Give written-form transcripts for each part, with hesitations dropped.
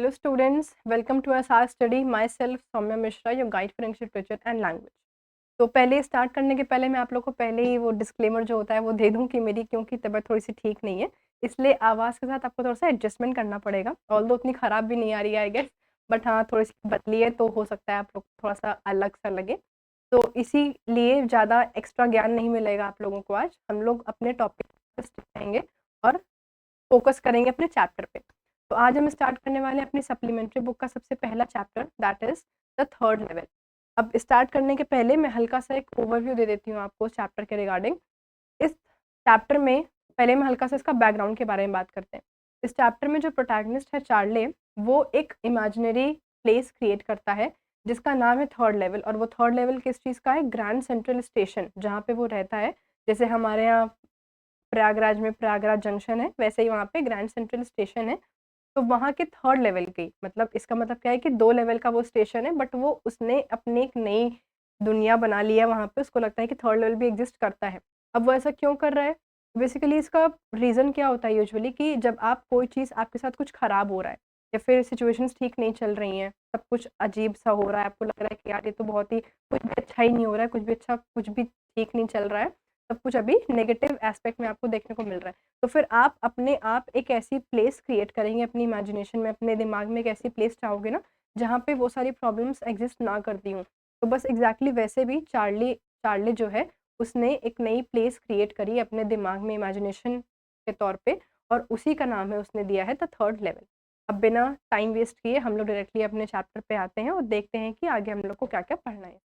Hello students, welcome to our study. Myself Soumya Mishra, your guide for English literature and language. तो पहले start करने के पहले मैं आप लोग को पहले ही वो डिस्क्लेमर जो होता है वो दे दूं कि मेरी क्योंकि तबीयत थोड़ी सी ठीक नहीं है, इसलिए आवाज़ के साथ आपको थोड़ा सा एडजस्टमेंट करना पड़ेगा। ऑल्दो उतनी ख़राब भी नहीं आ रही है आई गेस, बट हाँ थोड़ी सी बदली है तो हो सकता है आप लोग थोड़ा सा अलग सा लगे। तो इसीलिए ज़्यादा एक्स्ट्रा ज्ञान नहीं मिलेगा आप लोगों को। आज हम लोग अपने टॉपिक पर स्टिक रहेंगे और फोकस करेंगे अपने चैप्टर पे। तो आज हम स्टार्ट करने वाले हैं अपनी सप्लीमेंट्री बुक का सबसे पहला chapter, that is the third level. अब स्टार्ट करने के पहले मैं हल्का सा एक ओवरव्यू दे देती हूँ आपको चैप्टर के रिगार्डिंग। इस चैप्टर में पहले मैं हल्का सा इसका बैकग्राउंड के बारे में बात करते हैं। इस चैप्टर में जो प्रोटैगनिस्ट है चार्ले, वो एक इमेजिनरी प्लेस क्रिएट करता है जिसका नाम है थर्ड लेवल। और वो थर्ड लेवल किस चीज़ का है? ग्रैंड सेंट्रल स्टेशन, जहाँ पे वो रहता है। जैसे हमारे यहाँ प्रयागराज में प्रयागराज जंक्शन है, वैसे ही वहाँ पे ग्रैंड सेंट्रल स्टेशन है। तो वहाँ के थर्ड लेवल की, मतलब इसका मतलब क्या है कि 2 लेवल का वो स्टेशन है, बट वो उसने अपनी एक नई दुनिया बना ली है वहाँ पे। उसको लगता है कि थर्ड लेवल भी एग्जिस्ट करता है। अब वो ऐसा क्यों कर रहा है? बेसिकली इसका रीज़न क्या होता है यूजुअली कि जब आप कोई चीज़ आपके साथ कुछ ख़राब हो रहा है या फिर सिचुएशंस ठीक नहीं चल रही हैं, सब कुछ अजीब सा हो रहा है, आपको लग रहा है कि यार ये तो बहुत ही कुछ भी अच्छा ही नहीं हो रहा है, कुछ भी ठीक नहीं चल रहा है, सब कुछ अभी नेगेटिव एस्पेक्ट में आपको देखने को मिल रहा है। तो फिर आप अपने आप एक ऐसी प्लेस क्रिएट करेंगे अपनी इमेजिनेशन में, अपने दिमाग में एक ऐसी प्लेस चाहोगे ना जहाँ पे वो सारी प्रॉब्लम्स एग्जिस्ट ना करती हूँ। तो बस एग्जैक्टली वैसे भी चार्ली चार्ली जो है उसने एक नई प्लेस क्रिएट करी अपने दिमाग में इमेजिनेशन के तौर पे, और उसी का नाम है उसने दिया है द थर्ड लेवल। अब बिना टाइम वेस्ट किए हम लोग डायरेक्टली अपने चैप्टर पे आते हैं और देखते हैं कि आगे हम लोग को क्या क्या पढ़ना है।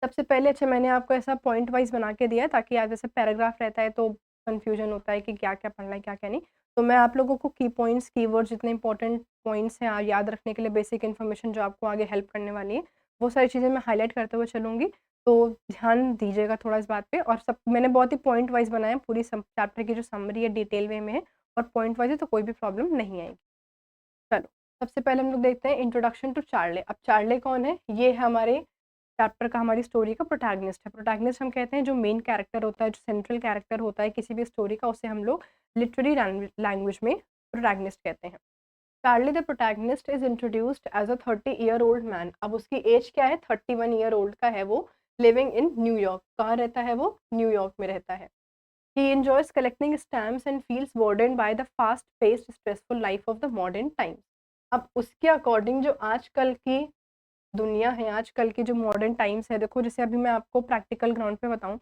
सबसे पहले अच्छा मैंने आपको ऐसा पॉइंट वाइज बना के दिया है ताकि आज जैसे पैराग्राफ रहता है तो कन्फ्यूजन होता है कि क्या क्या पढ़ना है क्या क्या नहीं। तो मैं आप लोगों को की पॉइंट्स कीवर्ड्स जितने इंपॉर्टेंट पॉइंट्स हैं याद रखने के लिए, बेसिक इन्फॉर्मेशन जो आपको आगे हेल्प करने वाली है, वो सारी चीज़ें मैं हाईलाइट करते हुए चलूँगी। तो ध्यान दीजिएगा थोड़ा इस बात पे। और सब मैंने बहुत ही पॉइंट वाइज बनाया है, पूरी चैप्टर की जो समरी है डिटेल वे में है और पॉइंट वाइज है, तो कोई भी प्रॉब्लम नहीं आएगी। चलो सबसे पहले हम लोग देखते हैं इंट्रोडक्शन टू चार्ले। अब चार्ले कौन है? ये है हमारे चैप्टर का, हमारी स्टोरी का प्रोटैगनिस्ट है। प्रोटैगनिस्ट हम कहते हैं जो मेन कैरेक्टर होता है, जो सेंट्रल कैरेक्टर होता है किसी भी स्टोरी का, उसे हम लोग लिटरेरी लैंग्वेज में प्रोटैगनिस्ट कहते हैं। Charlie the protagonist is introduced as a 30-year-old man. अब उसकी एज क्या है? 31 year old का है वो, लिविंग इन न्यूयॉर्क। कहाँ रहता है वो? न्यूयॉर्क में रहता है। He enjoys collecting stamps and feels burdened by the fast-paced, stressful life of the modern times. अब उसके अकॉर्डिंग जो आजकल की दुनिया है, आजकल की जो मॉडर्न टाइम्स है, देखो जैसे अभी मैं आपको प्रैक्टिकल ग्राउंड पे बताऊँ,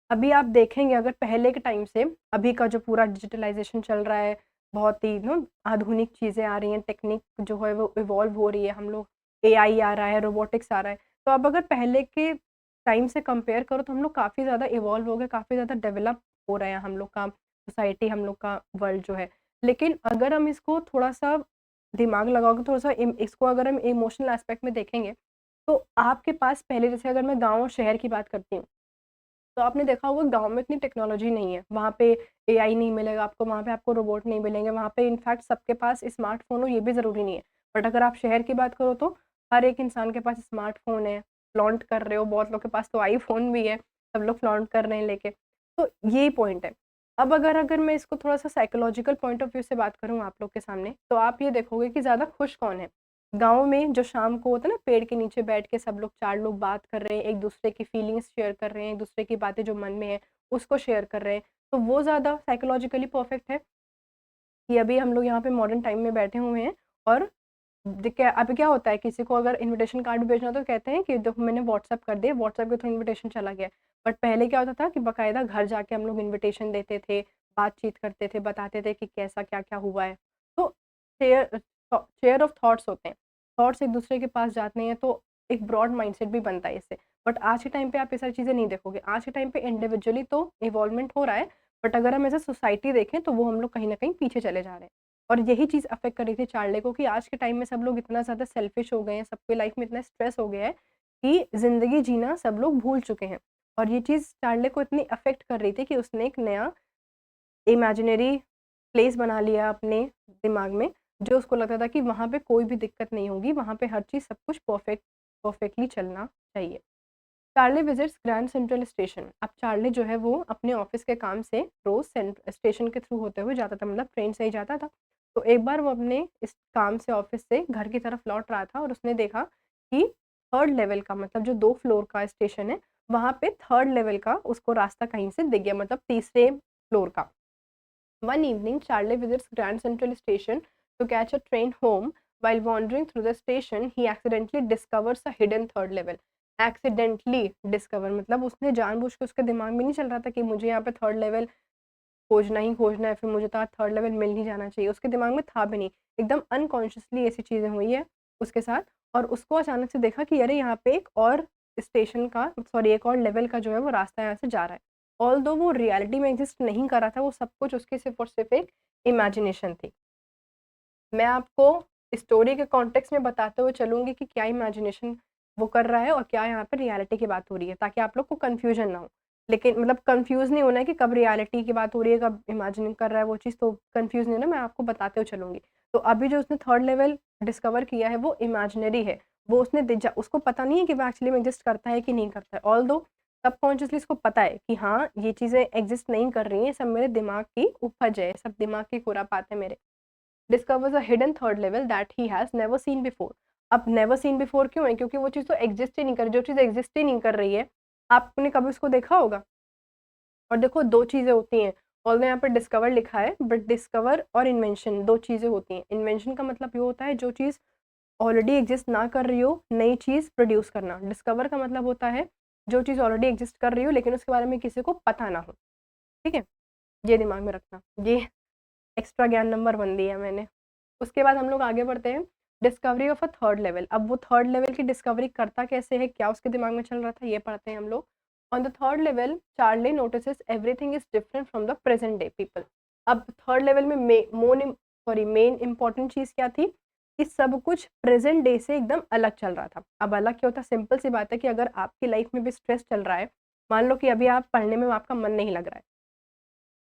अभी आप देखेंगे अगर पहले के टाइम से अभी का जो पूरा डिजिटलाइजेशन चल रहा है, बहुत ही आधुनिक चीज़ें आ रही हैं, टेक्निक जो है वो इवॉल्व हो रही है, हम लोग एआई आ रहा है, रोबोटिक्स आ रहा है। तो अब अगर पहले के टाइम से कंपेयर करो तो हम लोग काफ़ी ज़्यादा इवॉल्व हो गए, काफ़ी ज़्यादा डेवलप हो रहे हैं हम लोग का सोसाइटी, हम लोग का वर्ल्ड जो है। लेकिन अगर हम इसको थोड़ा-सा दिमाग लगाओगे, थोड़ा-सा इसको अगर हम इमोशनल एस्पेक्ट में देखेंगे, तो आपके पास पहले जैसे अगर मैं गाँव और शहर की बात करती हूँ, तो आपने देखा होगा गाँव में इतनी टेक्नोलॉजी नहीं है, वहाँ पे एआई नहीं मिलेगा आपको, वहाँ पे आपको रोबोट नहीं मिलेंगे, वहाँ पे इनफैक्ट सबके पास स्मार्टफ़ोन हो ये भी ज़रूरी नहीं है। बट अगर आप शहर की बात करो तो हर एक इंसान के पास स्मार्टफ़ोन है, फ्लॉन्ट कर रहे हो, बहुत लोग के पास तो आईफ़ोन भी है, सब लोग फ्लॉन्ट कर रहे हैं लेके। तो यही पॉइंट है। अब अगर मैं इसको थोड़ा-सा साइकोलॉजिकल पॉइंट ऑफ व्यू से बात करूँ आप लोग के सामने, तो आप ये देखोगे कि ज़्यादा खुश कौन है? गाँव में जो शाम को होता है ना, पेड़ के नीचे बैठ के सब लोग 4 लोग बात कर रहे हैं, एक-दूसरे की फीलिंग्स शेयर कर रहे हैं, एक-दूसरे की बातें जो मन में है, उसको शेयर कर रहे हैं। तो वो ज़्यादा साइकोलॉजिकली परफेक्ट है कि अभी हम लोग यहाँ पे मॉडर्न टाइम में बैठे हुए हैं और देखिए अभी क्या होता है, किसी को अगर इन्विटेशन कार्ड भेजना तो कहते हैं कि देखो मैंने व्हाट्सएप कर दिया, व्हाट्सएप के थ्रू इन्विटेशन चला गया। बट पहले क्या होता था कि बाकायदा घर जाके हम लोग इन्विटेशन देते थे, बातचीत करते थे, बताते थे कि कैसा क्या-क्या हुआ है। तो शेयर शेयर ऑफ थॉट्स होते हैं। थॉट्स एक-दूसरे के पास जाते हैं तो एक ब्रॉड माइंडसेट भी बनता है इससे। बट आज के टाइम पे आप ये सारी चीज़ें नहीं देखोगे। आज के टाइम पे इंडिविजुअली तो इवॉल्वमेंट हो रहा है, बट अगर हम एज़ अ सोसाइटी देखें तो वो हम लोग कहीं न कहीं पीछे चले जा रहे हैं। और यही चीज़ अफ़ेक्ट कर रही थी चार्ले को कि आज के टाइम में सब लोग इतना ज़्यादा सेल्फिश हो गए हैं, सबकी लाइफ़ में इतना स्ट्रेस हो गया है कि ज़िंदगी जीना सब लोग भूल चुके हैं। और ये चीज़ चार्ले को इतनी अफ़ेक्ट कर रही थी कि उसने एक नया इमेजिनरी प्लेस बना लिया अपने दिमाग में, जो उसको लगता था कि वहाँ पे कोई भी दिक्कत नहीं होगी, वहाँ पे हर चीज़ सब कुछ परफेक्टली चलना चाहिए। Charlie visits grand central station. अब चार्ली जो है वो अपने ऑफ़िस के काम से रोज़ स्टेशन के थ्रू होते हुए जाता था, मतलब ट्रेन से ही जाता था। तो एक बार वो अपने इस काम से ऑफिस से घर की तरफ लौट रहा था और उसने देखा कि थर्ड लेवल का मतलब जो 2 फ्लोर का स्टेशन है, वहाँ पे थर्ड लेवल का उसको रास्ता कहीं से दिख गया मतलब तीसरे फ्लोर का। One evening, Charlie visits Grand Central Station to catch a train home. While wandering through the station, he accidentally discovers a hidden third level. Accidentally discover मतलब उसने जानबूझ के उसके दिमाग में नहीं चल रहा था कि मुझे यहाँ पे थर्ड लेवल खोजना ही खोजना है, फिर मुझे तो थर्ड लेवल मिल ही जाना चाहिए। उसके दिमाग में था भी नहीं, एकदम अनकॉन्शियसली ऐसी चीज़ें हुई है उसके साथ और उसको अचानक से देखा कि अरे यहाँ पे एक और स्टेशन का सॉरी एक और लेवल का जो है वो रास्ता यहाँ से जा रहा है। ऑल्दो वो रियलिटी में एग्ज़िस्ट नहीं कर रहा था, वो सब कुछ उसकी सिर्फ़ और सिर्फ़ एक इमेजिनेशन थी। मैं आपको स्टोरी के कॉन्टेक्स्ट में बताते हुए चलूँगी कि क्या इमेजिनेशन वो कर रहा है और क्या यहाँ पे रियलिटी की बात हो रही है, ताकि आप लोग को कन्फ्यूज़न ना हो। लेकिन मतलब कन्फ्यूज़ नहीं होना है कि कब रियलिटी की बात हो रही है, कब इमेजिनिंग कर रहा है वो चीज़, तो कन्फ्यूज़ नहीं होना, मैं आपको बताते हुए चलूँगी। तो अभी जो उसने थर्ड लेवल डिस्कवर किया है वो इमेजिनरी है। वो उसने उसको पता नहीं है कि वो एक्चुअली में एग्ज़िस्ट करता है कि नहीं करता है। ऑल्दो सबकॉन्शियसली इसको पता है कि हाँ, ये चीज़ें एग्ज़िस्ट नहीं कर रही हैं, सब मेरे दिमाग की उपज है, सब दिमाग की खुरापात है मेरे। Discovers a hidden third level that he has never seen before. अब नेवर सीन बिफोर क्यों है? क्योंकि वो चीज़ तो एग्ज़िस्ट ही नहीं कर रही, जो चीज़ एग्ज़िस्ट ही नहीं कर रही है, आपने कभी उसको देखा होगा? और देखो 2 चीज़ें होती हैं, ऑल्दो यहाँ पे डिस्कवर लिखा है, बट डिस्कवर और इन्वेंशन 2 चीज़ें होती हैं। इन्वेंशन का मतलब ये होता है जो चीज़ ऑलरेडी एग्ज़िस्ट ना कर रही हो, नई चीज़ प्रोड्यूस करना। डिस्कवर का मतलब होता है जो चीज़ ऑलरेडी एग्ज़िस्ट कर रही हो लेकिन उसके बारे में किसी को पता ना हो, ठीक है? ये दिमाग में रखना। ये एक्स्ट्रा ज्ञान नंबर 1 दिया मैंने। उसके बाद हम लोग आगे बढ़ते हैं, discovery of a third level. अब वो थर्ड लेवल की डिस्कवरी करता कैसे है, क्या उसके दिमाग में चल रहा था, ये पढ़ते हैं हम लोग। On the third level, Charlie notices everything is different from the present day people. अब थर्ड लेवल में मेन इम्पोर्टेंट चीज़ क्या थी कि सब कुछ प्रेजेंट डे से एकदम अलग चल रहा था। अब अलग क्या होता है? सिंपल सी बात है कि अगर आपकी लाइफ में भी स्ट्रेस चल रहा है, मान लो कि अभी आप पढ़ने में आपका मन नहीं लग रहा है,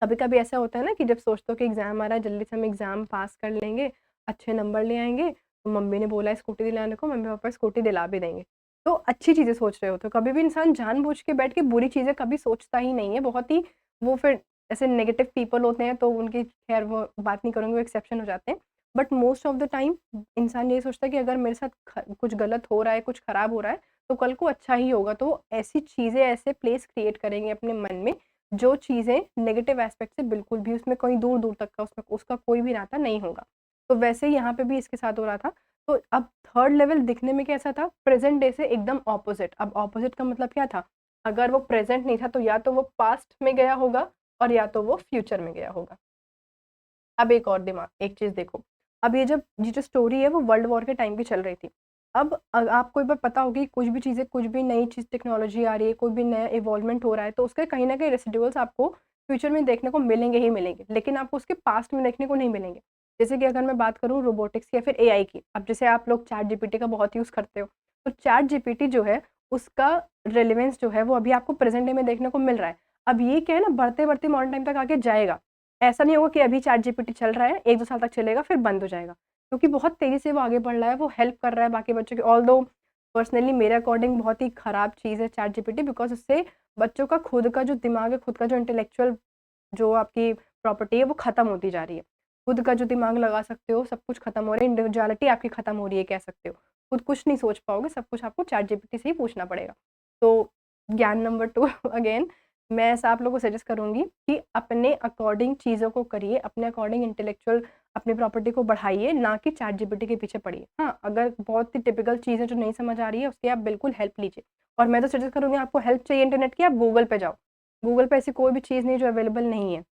कभी-कभी ऐसा होता है ना कि जब सोचते हो कि एग्ज़ाम आ रहा है, जल्दी से हम एग्ज़ाम पास कर लेंगे, अच्छे नंबर ले आएँगे, तो मम्मी ने बोला है स्कूटी दिलाने को, मम्मी-पापा स्कूटी दिला भी देंगे। तो अच्छी चीज़ें सोच रहे होते हो, कभी भी इंसान जानबूझ के बैठ के बुरी चीज़ें कभी सोचता ही नहीं है, बहुत ही वो फिर ऐसे नेगेटिव पीपल होते हैं, तो उनकी खैर वो बात नहीं करूँगी, वो एक्सेप्शन हो जाते हैं। But most of the time इंसान यही सोचता है कि अगर मेरे साथ कुछ गलत हो रहा है, कुछ खराब हो रहा है, तो कल को अच्छा ही होगा। तो ऐसी चीज़ें, ऐसे प्लेस क्रिएट करेंगे अपने मन में जो चीज़ें नेगेटिव एस्पेक्ट से बिल्कुल भी उसमें कहीं दूर-दूर तक का उसमें उसका कोई भी नाता नहीं होगा। तो वैसे ही यहाँ पे भी इसके साथ हो रहा था। तो अब थर्ड लेवल दिखने में कैसा था? प्रेज़ेंट डे से एकदम ऑपोज़िट। अब ऑपोज़िट का मतलब क्या था? अगर वो प्रेज़ेंट नहीं था तो या तो वो पास्ट में गया होगा और या तो वो फ्यूचर में गया होगा। अब एक और एक चीज़ देखो, अब ये जो स्टोरी है वो वर्ल्ड वॉर के टाइम की चल रही थी। अब आपको एक बार पता होगी कुछ भी चीज़ें, कुछ भी नई चीज़ टेक्नोलॉजी आ रही है, कोई भी नया इवॉल्वमेंट हो रहा है, तो उसके कहीं न कहीं रेसिडुअल्स आपको फ्यूचर में देखने को मिलेंगे ही मिलेंगे, लेकिन आपको उसके पास्ट में देखने को नहीं मिलेंगे। जैसे कि अगर मैं बात करूँ रोबोटिक्स या फिर एआई की, अब जैसे आप लोग चैट जीपीटी का बहुत यूज़ करते हो, तो चैट जीपीटी जो है, उसका रेलेवेंस जो है वो अभी आपको प्रेज़ेंट डे में देखने को मिल रहा है। अब ये क्या है ना, बढ़ते-बढ़ते मॉडर्न टाइम तक आगे जाएगा। ऐसा नहीं होगा कि अभी चैट जीपीटी चल रहा है, 1-2 साल तक चलेगा फिर बंद हो जाएगा। क्योंकि बहुत तेज़ी से वो आगे बढ़ रहा है, वो हेल्प कर रहा है बाकी बच्चों की। ऑल्दो पर्सनली मेरे अकॉर्डिंग बहुत ही खराब चीज़ है चैट जीपीटी, बिकॉज़ उससे बच्चों का खुद का जो दिमाग है, खुद का जो इंटेलेक्चुअल जो आपकी प्रॉपर्टी है वो ख़त्म होती जा रही है। खुद का जो दिमाग लगा सकते हो, सब कुछ ख़त्म हो रहा है, इंडिविजुअलिटी आपकी ख़त्म हो रही है कह सकते हो। खुद कुछ नहीं सोच पाओगे, सब कुछ आपको चैट जीपीटी से ही पूछना पड़ेगा। तो ज्ञान नंबर 2 अगेन मैं ऐसा आप लोगों को सजेस्ट करूँगी कि अपने अकॉर्डिंग चीज़ों को करिए, अपने अकॉर्डिंग इंटेलेक्चुअल अपनी प्रॉपर्टी को बढ़ाइए, ना कि चैट जीपीटी के पीछे पड़िए। हाँ, अगर बहुत ही टिपिकल चीज़ है जो नहीं समझ आ रही है, उसकी आप बिल्कुल हेल्प लीजिए। और मैं तो सजेस्ट करूँगी आपको हेल्प चाहिए इंटरनेट की, आप गूगल पे जाओ। गूगल पे ऐसी कोई भी चीज़ नहीं जो अवेलेबल नहीं है।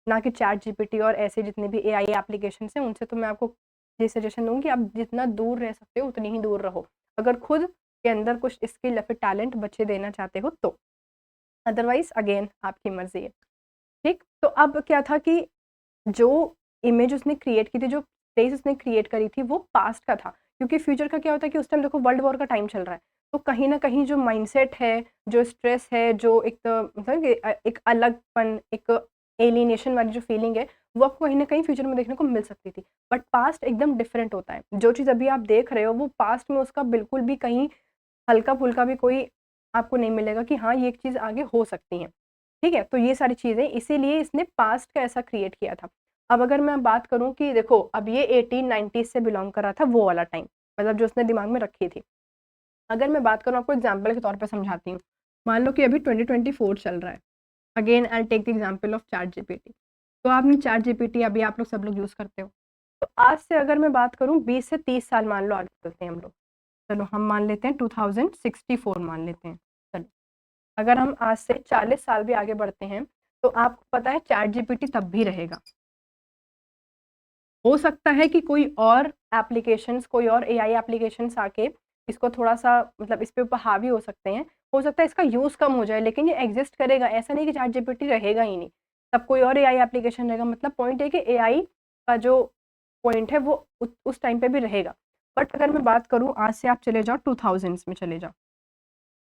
ना कि चैट जीपीटी और ऐसे जितने भी एआई एप्लीकेशंस हैं, उनसे तो मैं आपको ये सजेशन दूँगी कि आप जितना दूर रह सकते हो उतनी ही दूर रहो। अगर खुद के अंदर कुछ स्किल या फिर टैलेंट बच्चे देना चाहते हो तो। अदरवाइज़ अगेन आपकी मर्ज़ी है। ठीक? तो अब क्या था कि जो इमेज उसने क्रिएट की थी, जो प्लेस उसने क्रिएट करी थी, वो पास्ट का था। क्योंकि फ्यूचर का क्या होता है कि उस टाइम देखो वर्ल्ड वॉर का टाइम चल रहा है। तो कहीं न कहीं जो माइंडसेट है, जो स्ट्रेस है, जो एक मतलब कि एक अलगपन, एक एलिनेशन वाली जो फीलिंग है, वो आपको कहीं न कहीं फ्यूचर में देखने को मिल सकती थी। बट पास्ट एकदम डिफरेंट होता है। जो चीज़ अभी आप देख रहे हो, वो पास्ट में उसका बिल्कुल भी कहीं हल्का-फुल्का भी कोई आपको नहीं मिलेगा कि हाँ, ये एक चीज़ आगे हो सकती है। ठीक है? तो ये सारी चीज़ें इसीलिए इसने पास्ट का ऐसा क्रिएट किया था। अब अगर मैं बात करूँ कि देखो अब ये 1890 से बिलोंग कर रहा था वो वाला टाइम, मतलब जो उसने दिमाग में रखी थी। अगर मैं बात करूँ आपको एग्जाम्पल के तौर पे समझाती हूँ। मान लो कि अभी 2024 चल रहा है। Again I take the example of Chat GPT. तो आपने चैट जीपीटी अभी आप लोग सब लोग यूज़ करते हो। तो आज से अगर मैं बात करूँ 20 से 30 साल मान लो आगे चलते हैं हम लोग। चलो हम मान लेते हैं 2064 मान लेते हैं। चलो अगर हम आज से 40 साल भी आगे बढ़ते हैं तो आपको पता है चैट जीपीटी तब भी रहेगा। हो सकता है कि कोई और एप्लीकेशंस, कोई और एआई एप्लीकेशंस आके इसको थोड़ा-सा मतलब इस पे ऊपर हावी हो सकते हैं। हो सकता है इसका यूज़ कम हो जाए, लेकिन ये एग्ज़िस्ट करेगा। ऐसा नहीं कि चैट जीपीटी रहेगा ही नहीं। तब कोई और एआई एप्लीकेशन रहेगा। मतलब पॉइंट है कि एआई का जो पॉइंट है वो उस टाइम पे भी रहेगा। बट अगर मैं बात करूँ आज से आप चले जाओ 2000s में चले जाओ।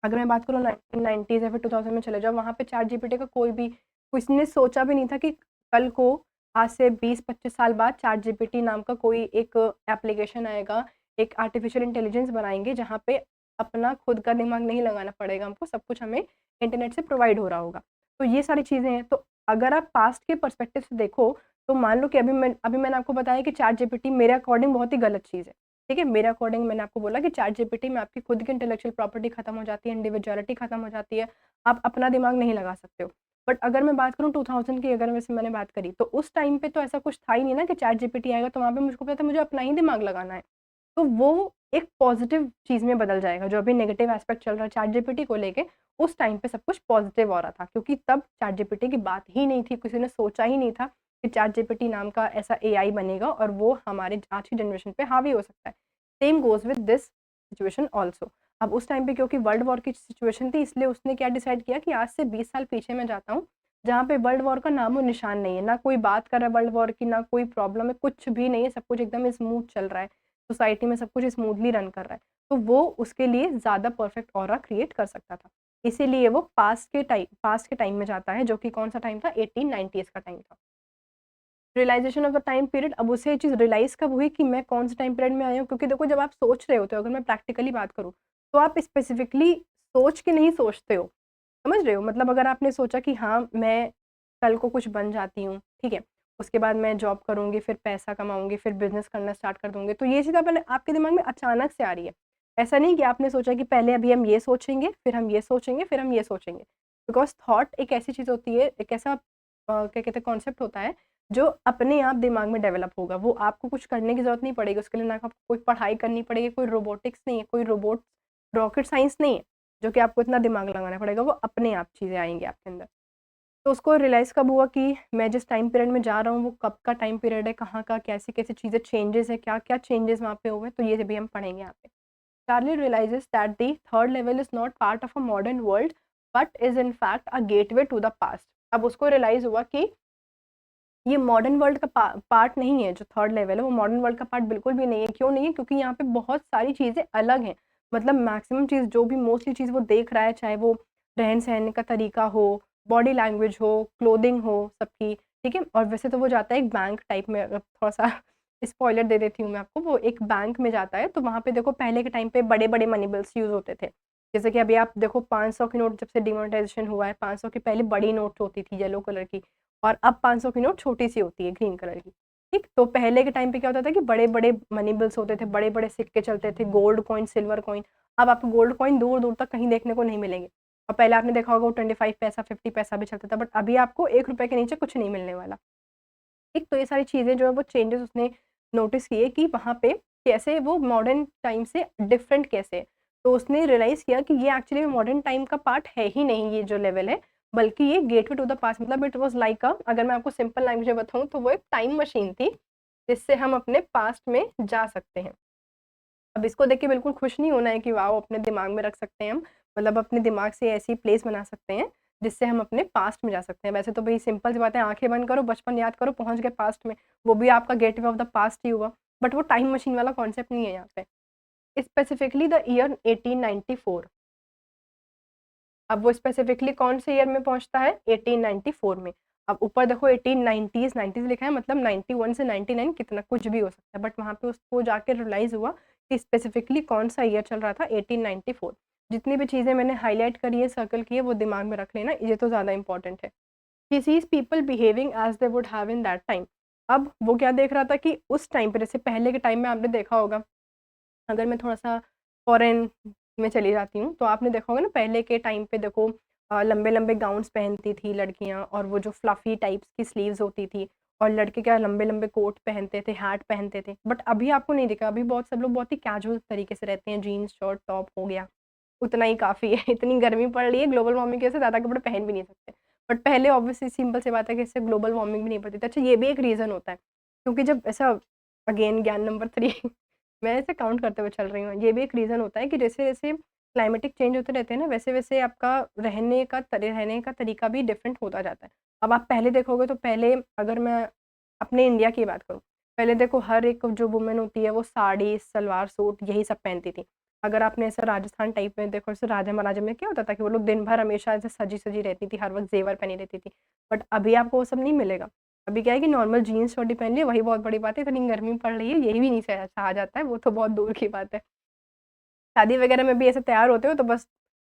अगर मैं बात करूँ 1990s या फिर 2000 में चले जाओ, वहाँ पे चैट जीपीटी का कोई भी किसी ने सोचा भी नहीं था कि कल को आज से 20-25 साल बाद चैट जीपीटी नाम का कोई एक एप्लीकेशन आएगा, एक आर्टिफिशियल इंटेलिजेंस बनाएँगे जहाँ पे अपना खुद का दिमाग नहीं लगाना पड़ेगा हमको, सब कुछ हमें इंटरनेट से प्रोवाइड हो रहा होगा। तो ये सारी चीज़ें हैं। तो अगर आप पास्ट के पर्सपेक्टिव से देखो, तो मान लो कि अभी मैंने आपको बताया कि चैट जीपीटी मेरे अकॉर्डिंग बहुत ही गलत चीज़ है। ठीक है? मेरे अकॉर्डिंग मैंने आपको बोला कि चैट जीपीटी में आपकी खुद की इंटेलेक्चुअल प्रॉपर्टी खत्म हो जाती है, इंडिविजुअलिटी खत्म हो जाती है, आप अपना दिमाग नहीं लगा सकते हो। बट अगर मैं बात करूँ 2000 की, अगर वैसे मैंने बात करी, तो उस टाइम पे तो ऐसा कुछ था ही नहीं ना कि चैट जीपीटी आएगा तो वहाँ पे मुझको पता था मुझे अपना ही दिमाग लगाना है। तो वो एक पॉज़िटिव चीज़ में बदल जाएगा, जो अभी नेगेटिव एस्पेक्ट चल रहा है चैट जीपीटी को लेके, उस टाइम पे सब कुछ पॉज़िटिव हो रहा था, क्योंकि तब चैट जीपीटी की बात ही नहीं थी, किसी ने सोचा ही नहीं था कि चैट जीपीटी नाम का ऐसा एआई बनेगा और वो हमारे आज की जनरेशन पे हावी हो सकता है। Same goes with this situation also. अब उस टाइम पे क्योंकि वर्ल्ड वॉर की सिचुएशन थी, इसलिए उसने क्या डिसाइड किया कि आज से 20 साल पीछे मैं जाता हूँ, जहाँ पे वर्ल्ड वॉर का नामो-निशान नहीं है, ना कोई बात कर रहा है वर्ल्ड वॉर की, ना कोई प्रॉब्लम है, कुछ भी नहीं है, सब कुछ एकदम स्मूथ चल रहा है। सोसाइटी में सब कुछ स्मूथली रन कर रहा है। तो वो उसके लिए ज़्यादा परफेक्ट ऑरा क्रिएट कर सकता था। इसीलिए वो पास्ट के टाइम में जाता है, जो कि कौन-सा टाइम था? 1890s का टाइम था। Realisation of the time period, अब उसे ये चीज़ रियलाइज़ कब हुई कि मैं कौन-से टाइम पीरियड में आया हूँ? क्योंकि देखो जब आप सोच रहे होते हो, अगर मैं प्रैक्टिकली बात करूँ, तो आप स्पेसिफिकली सोच के नहीं सोचते हो। समझ रहे हो? मतलब अगर आपने सोचा कि हाँ, मैं कल को कुछ बन जाती हूँ, ठीक है? उसके बाद मैं जॉब करूँगी, फिर पैसा कमाऊँगी, फिर बिज़नेस करना स्टार्ट कर दूँगी। तो ये चीज़ अपने आपके दिमाग में अचानक से आ रही है। ऐसा नहीं कि आपने सोचा कि पहले अभी हम ये सोचेंगे, फिर हम ये सोचेंगे, फिर हम ये सोचेंगे। बिकॉज़ थॉट एक ऐसी चीज़ होती है, एक ऐसा क्या कहते हैं कॉन्सेप्ट होता है, जो अपने आप दिमाग में डेवलप होगा। वो आपको कुछ करने की ज़रूरत नहीं पड़ेगी, उसके लिए ना आपको कोई पढ़ाई करनी पड़ेगी, कोई रोबोटिक्स नहीं है, कोई रॉकेट साइंस नहीं है, जो कि आपको इतना दिमाग लगाना पड़ेगा, वो अपने आप चीज़ें आएँगी आपके अंदर। तो उसको रियलाइज़ कब हुआ कि मैं जिस टाइम पीरियड में जा रहा हूँ, वो कब का टाइम पीरियड है, कहाँ का, कैसी-कैसी चीज़ें चेंजेज़ है, क्या-क्या चेंजेज़ वहाँ पे हुए हैं, तो ये भी हम पढ़ेंगे यहाँ पे। Charlie realizes that the third level is not part of a modern world, but is in fact a gateway to the past. अब उसको रियलाइज़ हुआ कि ये मॉडर्न वर्ल्ड का पार्ट नहीं है, जो थर्ड लेवल है वो मॉडर्न वर्ल्ड का पार्ट बिल्कुल भी नहीं है। क्यों नहीं है? क्योंकि यहाँ पे बहुत सारी चीज़ें अलग हैं। मतलब मैक्सिमम चीज़, जो भी मोस्टली चीज़ वो देख रहा है, चाहे वो रहन-सहन का तरीका हो, बॉडी लैंग्वेज हो, क्लोथिंग हो सबकी, ठीक है? और वैसे तो वो जाता है एक बैंक टाइप में, थोड़ा-सा स्पॉइलर दे देती हूँ मैं आपको, वो एक बैंक में जाता है, तो वहाँ पे देखो पहले के टाइम पे बड़े-बड़े मनी बिल्स यूज़ होते थे। जैसे कि अभी आप देखो 500 की नोट जब से डिमोनेटाइज़ेशन हुआ है, 500 की पहले बड़ी नोट होती थी येलो कलर की। और अब 500 की नोट छोटी-सी होती है ग्रीन कलर की, ठीक? तो पहले के टाइम पे क्या होता था कि बड़े-बड़े मनी बिल्स होते थे, बड़े-बड़े सिक्के चलते थे, गोल्ड कॉइन, सिल्वर कॉइन। अब आपको गोल्ड कॉइन दूर-दूर तक कहीं देखने को नहीं मिलेंगे। और पहले आपने देखा होगा वो 25 पैसा, 50 पैसा भी चलता था, बट अभी आपको ₹1 के नीचे कुछ नहीं मिलने वाला। ठीक? तो ये सारी चीज़ें जो है वो चेंजेज़ उसने नोटिस किए कि वहाँ पे कैसे वो मॉडर्न टाइम से डिफरेंट कैसे है। तो उसने रियलाइज़ किया कि ये एक्चुअली मॉडर्न टाइम का पार्ट है ही नहीं, ये जो लेवल है, बल्कि ये गेटवे टू द पास्ट, मतलब इट वाज़ लाइक अगर मैं आपको सिंपल लैंग्वेज में बताऊँ तो वो एक टाइम मशीन थी, जिससे हम अपने पास्ट में जा सकते हैं। अब इसको देख के बिल्कुल खुश नहीं होना है कि वाओ! अपने दिमाग में रख सकते हैं हम, मतलब अपने दिमाग से ऐसी प्लेस बना सकते हैं, जिससे हम अपने पास्ट में जा सकते हैं। वैसे तो भई सिंपल सी बात है, आँखें बंद करो, बचपन याद करो, पहुँच गए पास्ट में। वो भी आपका गेटवे ऑफ द पास्ट ही हुआ, बट वो टाइम मशीन वाला कॉन्सेप्ट नहीं है यहाँ पे। Specifically the year 1894। अब वो स्पेसिफिकली कौन से ईयर में पहुँचता है? 1894 में। अब ऊपर देखो 1890s 90s लिखा है, मतलब 91 से 99 कितना कुछ भी हो सकता है, बट वहाँ पे उसको जाके रियलाइज़ हुआ कि स्पेसिफिकली कौन-सा ईयर चल रहा था, 1894। जितनी भी चीज़ें मैंने हाइलाइट करी है, सर्कल की है, वो दिमाग में रख लेना, ये तो ज़्यादा इम्पोर्टेंट है। ही seize people behaving as they would have in that time. अब वो क्या देख रहा था कि उस टाइम पे, जैसे पहले के टाइम में आपने देखा होगा, अगर मैं थोड़ा-सा फ़ॉरेन में चली जाती हूँ, तो आपने देखा होगा ना पहले के टाइम पे देखो लंबे-लंबे गाउन्स पहनती थी लड़कियाँ और वो जो फ्लफ़ी टाइप्स की स्लीव्स होती थी और लड़के क्या लंबे-लंबे कोट पहनते थे, हैट पहनते थे। बट अभी आपको नहीं दिखा, अभी बहुत सब लोग बहुत ही कैजुअल तरीके से रहते हैं, जीन्स, शर्ट, टॉप हो गया, उतना ही काफ़ी है। इतनी गर्मी पड़ रही है, ग्लोबल वार्मिंग की वजह से ज़्यादा कपड़े पहन भी नहीं सकते। बट पहले ऑब्वियसली सिंपल सी बात है कि इससे ग्लोबल वार्मिंग भी नहीं पड़ती थी। अच्छा ये भी एक रीज़न होता है, क्योंकि जब ऐसा अगेन ज्ञान नंबर 3 मैं ऐसे काउंट करते हुए चल रही हूँ। ये भी एक रीज़न होता है कि जैसे-जैसे क्लाइमेटिक चेंज होते रहते हैं ना, वैसे-वैसे आपका रहने का तरीका भी डिफरेंट होता जाता है। अब आप पहले देखोगे तो पहले अगर मैं अपने इंडिया की बात करूँ, पहले देखो हर एक जो वुमन होती है वो साड़ी, सलवार सूट यही सब पहनती थी। अगर आपने ऐसा राजस्थान टाइप में देखो, जैसे राजा-महाराजा में क्या होता था कि वो लोग दिन भर हमेशा ऐसे सजी-सजी रहती थी, हर वक़्त ज़ेवर पहनी रहती थी। बट अभी आपको वो सब नहीं मिलेगा। अभी क्या है कि नॉर्मल जीन्स शर्ट ही पहन लिया, वही बहुत बड़ी बात है, इतनी गर्मी पड़ रही है, यही भी नहीं सहा जाता है, वो तो बहुत दूर की बात है। शादी वगैरह में भी ऐसे तैयार होते हो तो बस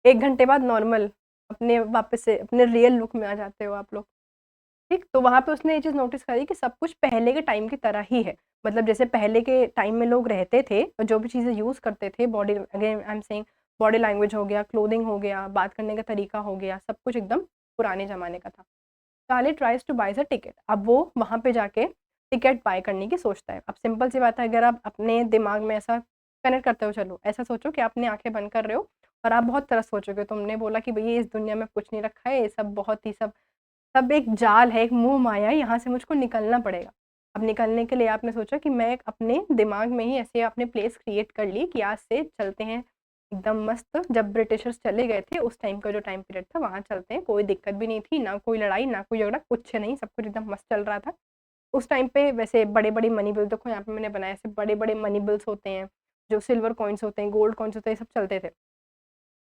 1 घंटे बाद नॉर्मल अपने वापस से अपने रियल लुक में आ जाते हो आप लोग। ठीक? तो वहाँ पे उसने ये चीज़ नोटिस करी कि सब कुछ पहले के टाइम की तरह ही है। मतलब जैसे पहले के टाइम में लोग रहते थे और जो भी चीज़ें यूज़ करते थे, body again I am saying body language हो गया, क्लोथिंग हो गया, बात करने का तरीका हो गया, सब कुछ एकदम पुराने ज़माने का था। Charlie tries to buy a ticket. अब वो वहाँ पे जाके टिकट बाय करने की सोचता है। अब सिंपल सी बात है, अगर आप अपने दिमाग में ऐसा कनेक्ट करते हो, चलो ऐसा सोचो कि आपने आँखें बंद कर रहे हो और आप बहुत तरस सोचोगे। तुमने बोला कि भैया इस दुनिया में कुछ नहीं रखा है, ये सब बहुत ही सब एक जाल है, एक मोह-माया है, यहाँ से मुझको निकलना पड़ेगा। अब निकलने के लिए आपने सोचा कि मैं एक अपने दिमाग में ही ऐसे आपने प्लेस क्रिएट कर ली कि आज से चलते हैं एकदम मस्त, जब ब्रिटिशर्स चले गए थे उस टाइम का जो टाइम पीरियड था वहाँ चलते हैं, कोई दिक्कत भी नहीं थी, ना कोई लड़ाई, ना कोई झगड़ा, कुछ नहीं, सब कुछ एकदम मस्त चल रहा था। उस टाइम पे वैसे बड़े-बड़े मनी बिल देखो यहाँ पे मैंने बनाए, ऐसे बड़े-बड़े मनी बिल्स होते हैं, जो सिल्वर कॉइन्स होते हैं, गोल्ड कॉइन्स होते हैं, ये सब चलते थे।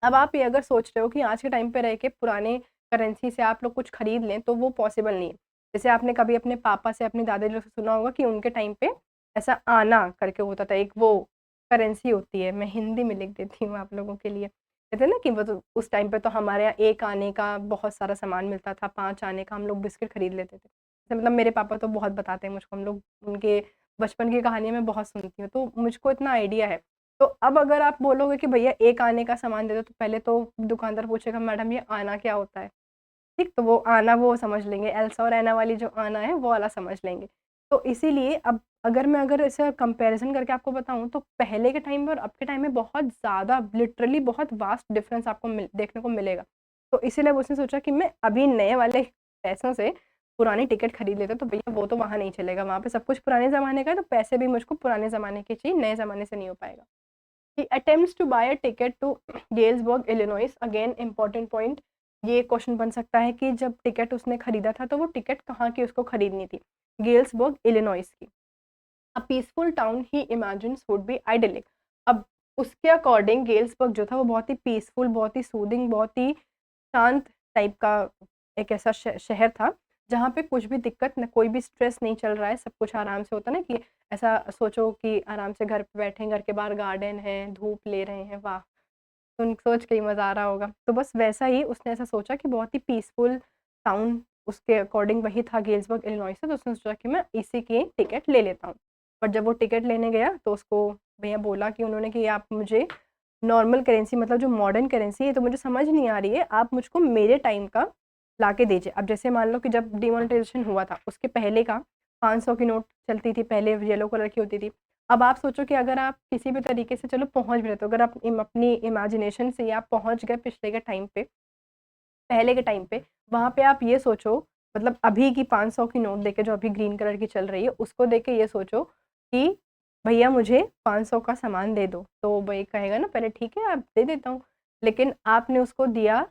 अब आप ये अगर सोच रहे हो कि आज के टाइम पे रह के पुराने करेंसी से आप लोग कुछ खरीद लें, तो वो पॉसिबल नहीं है। जैसे आपने कभी अपने पापा से, अपने दादाजी से सुना होगा कि उनके टाइम पे ऐसा आना करके होता था, एक वो करेंसी होती है, मैं हिंदी में लिख देती हूँ आप लोगों के लिए। कहते हैं ना कि वो तो उस टाइम पे तो हमारे यहाँ 1 आने का बहुत सारा सामान मिलता था, 5 आने का हम लोग बिस्किट खरीद लेते थे। तो मतलब मेरे पापा तो बहुत बताते हैं मुझको, हम लोग उनके बचपन की कहानियाँ मैं बहुत सुनती हूँ, तो मुझको इतना आइडिया है। तो अब अगर आप बोलोगे कि भैया 1 आने का सामान दे दो, तो पहले तो दुकानदार पूछेगा मैडम ये आना क्या होता है? ठीक, तो वो आना वो समझ लेंगे, एल्सा और एना वाली जो आना है वो वाला समझ लेंगे। तो इसीलिए अब अगर ऐसा कंपैरिज़न करके आपको बताऊँ, तो पहले के टाइम में और अब के टाइम में बहुत ज़्यादा लिटरली बहुत वास्ट डिफ़रेंस आपको देखने को मिलेगा। तो इसीलिए अब उसने सोचा कि मैं अभी नए वाले पैसों से पुरानी टिकट खरीद लेता हूँ, तो भैया वो तो वहाँ नहीं चलेगा, वहाँ पे सब कुछ पुराने ज़माने का है, तो पैसे भी मुझको पुराने ज़माने के चाहिए, नए ज़माने से नहीं हो पाएगा। He attempts to buy a ticket to Galesburg, Illinois. Again important point, ये क्वेश्चन बन सकता है कि जब टिकट उसने खरीदा था तो वो टिकट कहाँ की उसको खरीदनी थी? गेल्सबर्ग, इलिनॉइस की। A peaceful town he imagines would be idyllic. अब उसके अकॉर्डिंग गेल्सबर्ग जो था वो बहुत ही पीसफुल, बहुत ही सूदिंग, बहुत ही शांत टाइप का एक ऐसा शहर था, जहाँ पे कुछ भी दिक्कत न, कोई भी स्ट्रेस नहीं चल रहा है, सब कुछ आराम से होता है ना कि ऐसा सोचो कि आराम से घर पे बैठे हैं, घर के बाहर गार्डन है, धूप ले रहे हैं, वाह! सुन सोच के ही मज़ा आ रहा होगा। तो बस वैसा ही उसने ऐसा सोचा कि बहुत ही पीसफुल टाउन उसके अकॉर्डिंग वही था गेल्सबर्ग, इलिनॉइस से, तो उसने सोचा कि मैं इसी की टिकट ले लेता हूँ। बट जब वो टिकट लेने गया तो उसको भैया बोला कि उन्होंने कि आप मुझे नॉर्मल करेंसी, मतलब जो मॉडर्न करेंसी है तो मुझे समझ नहीं आ रही है, आप मुझको मेरे टाइम का लाके दीजिए। अब जैसे मान लो कि जब डिमोनेटाइज़ेशन हुआ था, उसके पहले का 500 की नोट चलती थी, पहले येलो कलर की होती थी। अब आप सोचो कि अगर आप किसी भी तरीके से चलो पहुँच भी रहे, तो अगर आप अपनी इमेजिनेशन से आप पहुँच गए पिछले के टाइम पे, पहले के टाइम पे, वहाँ पे आप ये सोचो, मतलब अभी की 500 की नोट देके जो अभी ग्रीन कलर की चल रही है, उसको देख के ये सोचो कि भैया मुझे 500 का सामान दे दो। तो वही कहेगा ना पहले ठीक है आप दे देता हूँ। लेकिन आपने उसको दिया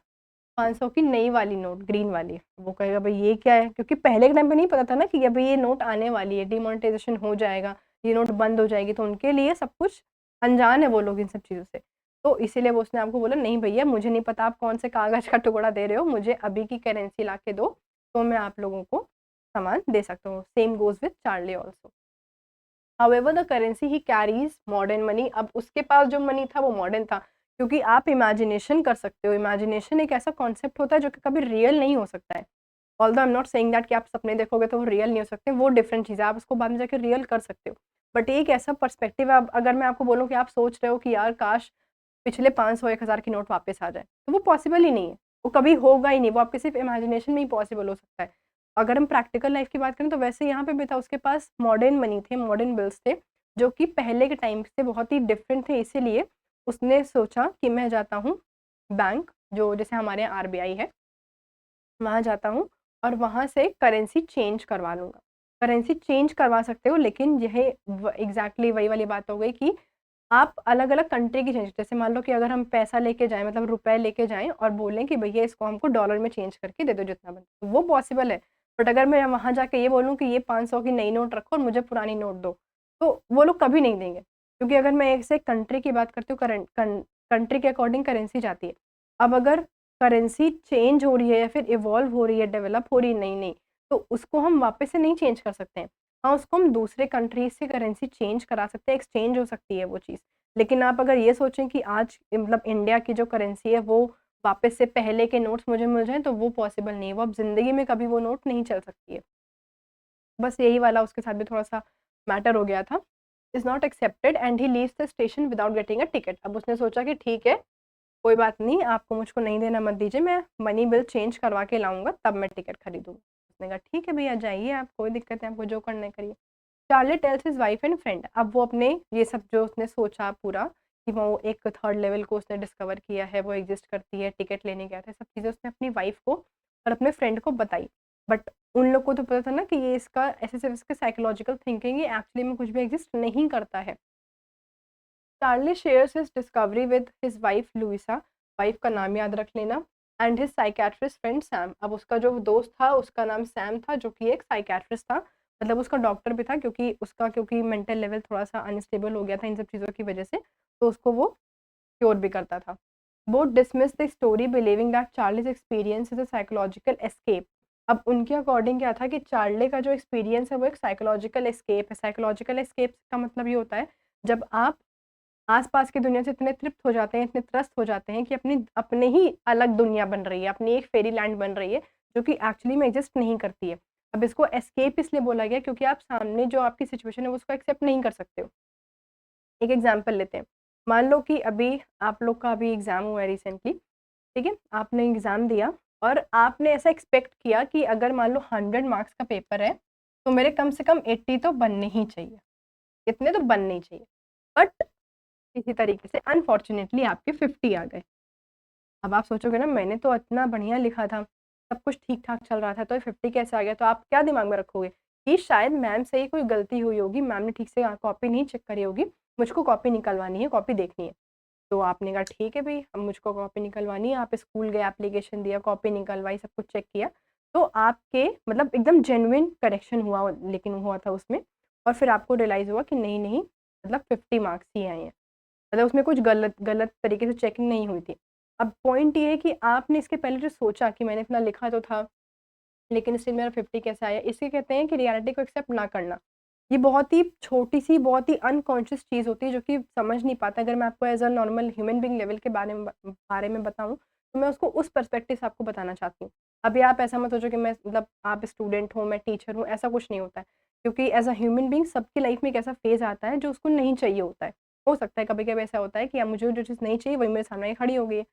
500 की नई वाली नोट, ग्रीन वाली। वो कहेगा भई ये क्या है? क्योंकि पहले के टाइम पे नहीं पता था ना कि अभी ये नोट आने वाली है, डिमोनेटाइज़ेशन हो जाएगा, ये नोट बंद हो जाएगी, तो उनके लिए सब कुछ अनजान है वो लोग इन सब चीज़ों से। तो इसीलिए वो उसने आपको बोला नहीं भैया मुझे नहीं पता आप कौन से कागज़ का टुकड़ा दे रहे हो, मुझे अभी की करेंसी लाके दो, तो मैं आप लोगों को सामान दे सकता हूँ। Same goes with Charlie also. However the currency he Carey's modern money. अब उसके पास जो मनी था वो मॉडर्न था, क्योंकि आप इमेजिनेशन कर सकते हो। इमेजिनेशन एक ऐसा कॉन्सेप्ट होता है जो कि कभी रियल नहीं हो सकता है। Although I am not saying that कि आप सपने देखोगे तो वो रियल नहीं हो सकते, वो डिफरेंट चीज़ है, आप उसको बाद में जाके रियल कर सकते हो। बट एक ऐसा पर्सपेक्टिव है, अब अगर मैं आपको बोलूँ कि आप सोच रहे हो कि यार काश पिछले 500 1000 की नोट वापस आ जाए, तो वो पॉसिबल ही नहीं है, वो कभी होगा ही नहीं, वो आपके सिर्फ इमेजिनेशन में ही पॉसिबल हो सकता है। अगर हम प्रैक्टिकल लाइफ की बात करें तो वैसे यहाँ पे भी था, उसके पास मॉडर्न मनी थे, मॉडर्न बिल्स थे, जो कि पहले के टाइम से बहुत ही डिफरेंट थे, इसीलिए उसने सोचा कि मैं जाता हूँ बैंक, जो जैसे हमारे यहाँ आरबीआई है, वहाँ जाता हूँ और वहाँ से करेंसी चेंज करवा लूँगा। करेंसी चेंज करवा सकते हो, लेकिन यह एग्ज़ैक्टली वही वाली बात हो गई कि आप अलग-अलग कंट्री की चेंज, जैसे मान लो कि अगर हम पैसा लेके जाएँ, मतलब रुपए लेके जाएँ और बोलें कि भैया इसको हमको डॉलर में चेंज करके दे दो जितना बने, तो वो पॉसिबल है। बट अगर मैं वहाँ जाके ये बोलूँ कि ये 500 की नई नोट रखो और मुझे पुरानी नोट दो, तो वो लोग कभी नहीं देंगे। क्योंकि अगर मैं एक से कंट्री की बात करती हूँ, कंट्री के अकॉर्डिंग करेंसी जाती है। अब अगर करेंसी चेंज हो रही है या फिर इवॉल्व हो रही है, डेवलप हो रही है नई-नई, तो उसको हम वापस से नहीं चेंज कर सकते हैं। हाँ, उसको हम दूसरे कंट्रीज़ से करेंसी चेंज करा सकते हैं, एक्सचेंज हो सकती है वो चीज़। लेकिन आप अगर ये सोचें कि आज मतलब इंडिया की जो करेंसी है वो वापस से पहले के नोट्स मुझे मिल जाएँ, तो वो पॉसिबल नहीं है। वो अब ज़िंदगी में कभी वो नोट नहीं चल सकती है। बस यही वाला उसके साथ भी थोड़ा-सा मैटर हो गया था। Is not accepted and he leaves the station without getting a ticket. अब उसने सोचा कि ठीक है, कोई बात नहीं, आपको मुझको नहीं देना मत दीजिए, मैं मनी बिल चेंज करवा के लाऊँगा तब मैं टिकट खरीदूँगा। उसने कहा ठीक है भैया जाइए आप, कोई दिक्कत नहीं, आपको जो करना है करिए। Charlie tells his wife and friend, अब वो अपने ये सब जो उसने सोचा पूरा कि वो एक थर्ड लेवल को उसने डिस्कवर किया है, वो एग्ज़िस्ट करती है, टिकट लेने गया था, सब चीज़ें उसने अपनी वाइफ को और अपने फ्रेंड को बताई। बट उन लोग को तो पता था ना कि ये इसका ऐसे सिर्फ़ इसका साइकोलॉजिकल थिंकिंग है, एक्चुअली में कुछ भी एग्ज़िस्ट नहीं करता है। Charlie shares his discovery with his wife Louisa, wife का नाम याद रख लेना, and his psychiatrist friend Sam. अब उसका जो दोस्त था उसका नाम सैम था, जो कि एक साइकियाट्रिस्ट था, मतलब उसका डॉक्टर भी था, क्योंकि मेंटल लेवल थोड़ा सा अनस्टेबल हो गया था इन सब चीज़ों की वजह से, तो उसको वो क्योर भी करता था। Both dismiss the story believing that Charlie's experience is a psychological escape. अब उनके अकॉर्डिंग क्या था कि चार्ली का जो एक्सपीरियंस है वो एक साइकोलॉजिकल एस्केप है। साइकोलॉजिकल एस्केप का मतलब ये होता है जब आप आस-पास की दुनिया से इतने तृप्त हो जाते हैं, इतने त्रस्त हो जाते हैं कि अपनी अपने ही अलग दुनिया बन रही है, अपनी एक फेरी लैंड बन रही है, जो कि एक्चुअली में एग्ज़िस्ट नहीं करती है। अब इसको एस्केप इसलिए बोला गया क्योंकि आप सामने जो आपकी सिचुएशन है, वो उसको एक्सेप्ट नहीं कर सकते हो। एक एग्ज़ाम्पल लेते हैं। मान लो कि अभी आप लोग का अभी एग्ज़ाम हुआ है रिसेंटली, ठीक है? आपने एग्ज़ाम दिया और आपने ऐसा एक्सपेक्ट किया कि अगर मान लो 100 मार्क्स का पेपर है, तो मेरे कम से कम 80 तो बनने ही चाहिए। इतने तो बनने ही चाहिए। बट किसी तरीके से अनफॉर्च्यूनेटली आपके 50 आ गए। अब आप सोचोगे ना मैंने तो इतना बढ़िया लिखा था, सब कुछ ठीक-ठाक चल रहा था, तो ये 50 कैसे आ गया? तो आप क्या दिमाग में रखोगे कि शायद मैम से ही कोई गलती हुई होगी, मैम ने ठीक से कॉपी नहीं चेक करी होगी, मुझको कॉपी निकलवानी है, कॉपी देखनी है। तो आपने कहा ठीक है भई, अब मुझको कॉपी निकलवानी है, आप स्कूल गए, एप्लीकेशन दिया, कॉपी निकलवाई, सब कुछ चेक किया, तो आपके मतलब एकदम जेन्युइन करेक्शन हुआ, लेकिन हुआ था उसमें, और फिर आपको रियलाइज़ हुआ कि नहीं-नहीं, मतलब 50 मार्क्स ही आए हैं। मतलब उसमें कुछ गलत गलत तरीके से चेकिंग नहीं हुई थी। अब पॉइंट ये है कि आपने इसके पहले जो सोचा कि मैंने इतना लिखा तो था, लेकिन स्टिल मेरा 50 कैसे आया? इसे कहते हैं कि रियलिटी को एक्सेप्ट ना करना। ये बहुत ही छोटी-सी, बहुत ही अनकॉन्शियस चीज़ होती है जो कि समझ नहीं पाता। अगर मैं आपको as a normal human being level के बारे में बताऊँ, तो मैं उसको उस पर्सपेक्टिव से आपको बताना चाहती हूँ। अभी आप ऐसा मत सोचो कि मैं मतलब आप स्टूडेंट हो, मैं टीचर हूँ, ऐसा कुछ नहीं होता है। क्योंकि एज़ अ ह्यूमन बीइंग सबकी लाइफ़ में एक ऐसा फ़ेज़ आता है जो उसको नहीं चाहिए होता है। हो सकता है कभी-कभी ऐसा होता है कि अब मुझे जो चीज़ नहीं चाहिए वही मेरे सामने आके खड़ी हो गई है।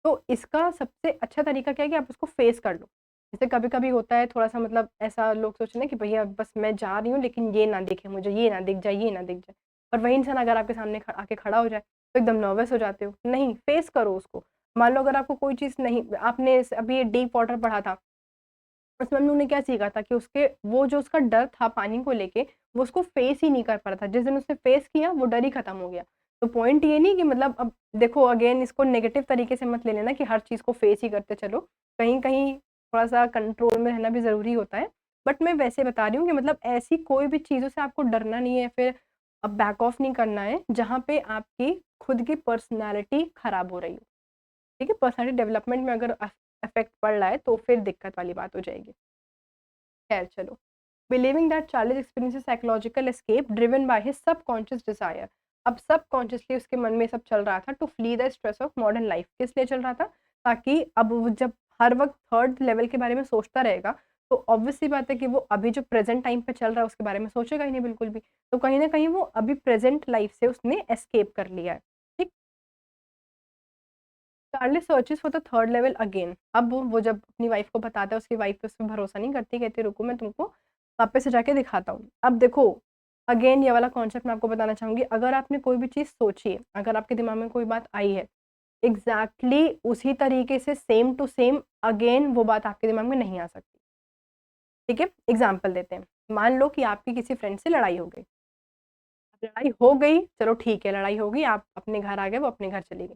तो इसका सबसे अच्छा तरीका क्या है कि आप उसको फ़ेस कर लो। जैसे कभी-कभी होता है थोड़ा-सा, मतलब ऐसा लोग सोचते हैं कि भैया बस मैं जा रही हूँ लेकिन ये ना दिखे मुझे, ये ना दिख जाए, ये ना दिख जाए। और वही इंसान अगर आपके सामने आके खड़ा हो जाए, तो एकदम नर्वस हो जाते हो। नहीं, फेस करो उसको। मान लो अगर आपको कोई चीज़ नहीं, आपने अभी डीप वाटर पढ़ा था, उसमें हम लोग ने क्या सीखा था कि उसके वो जो उसका डर था पानी को लेके, वो उसको फेस ही नहीं कर पा रहा था। जिस दिन उसने फेस किया, वो डर ही खत्म हो गया। तो पॉइंट ये नहीं कि मतलब अब देखो अगेन इसको नेगेटिव तरीके से मत ले लेना कि हर चीज़ को फेस ही करते चलो। कहीं-कहीं थोड़ा-सा कंट्रोल में रहना भी ज़रूरी होता है। बट मैं वैसे बता रही हूँ कि मतलब ऐसी कोई भी चीज़ों से आपको डरना नहीं है, फिर बैक ऑफ नहीं करना है, जहाँ पे आपकी खुद की पर्सनैलिटी खराब हो रही हो। ठीक है? पर्सनैलिटी डेवलपमेंट में अगर इफ़ेक्ट पड़ रहा है, तो फिर दिक्कत वाली बात हो जाएगी। खैर चलो। Believing that Charlie's experience psychological escape driven by his subconscious desire. अब सबकॉन्शियसली उसके मन में सब चल रहा था to flee the stress of modern life. किस लिए चल रहा था? ताकि अब वो जब हर वक्त थर्ड लेवल के बारे में सोचता रहेगा, तो ऑब्वियस सी बात है कि वो अभी जो प्रेज़ेंट टाइम पे चल रहा है उसके बारे में सोचेगा ही नहीं बिल्कुल भी। तो कहीं न कहीं वो अभी प्रेज़ेंट लाइफ़ से उसने एस्केप कर लिया है। ठीक? Charlie searches for the third level again. अब वो जब अपनी वाइफ को बताता है, उसकी वाइफ पे उस पे भरोसा नहीं करती, कहती है रुको मैं तुमको वापस से जाके दिखाता हूँ। अब देखो अगेन ये वाला कॉन्सेप्ट मैं आपको बताना चाहूँगी, अगर आपने कोई भी चीज़ सोची है, अगर आपके दिमाग में कोई बात आई है, एग्ज़ैक्टली उसी तरीके से सेम टू सेम अगेन वो बात आपके दिमाग में नहीं आ सकती। ठीक है? एग्ज़ाम्पल देते हैं। मान लो कि आपकी किसी फ्रेंड से लड़ाई हो गई। लड़ाई हो गई, चलो ठीक है लड़ाई हो गई, आप अपने घर आ गए, वो अपने घर चली गई।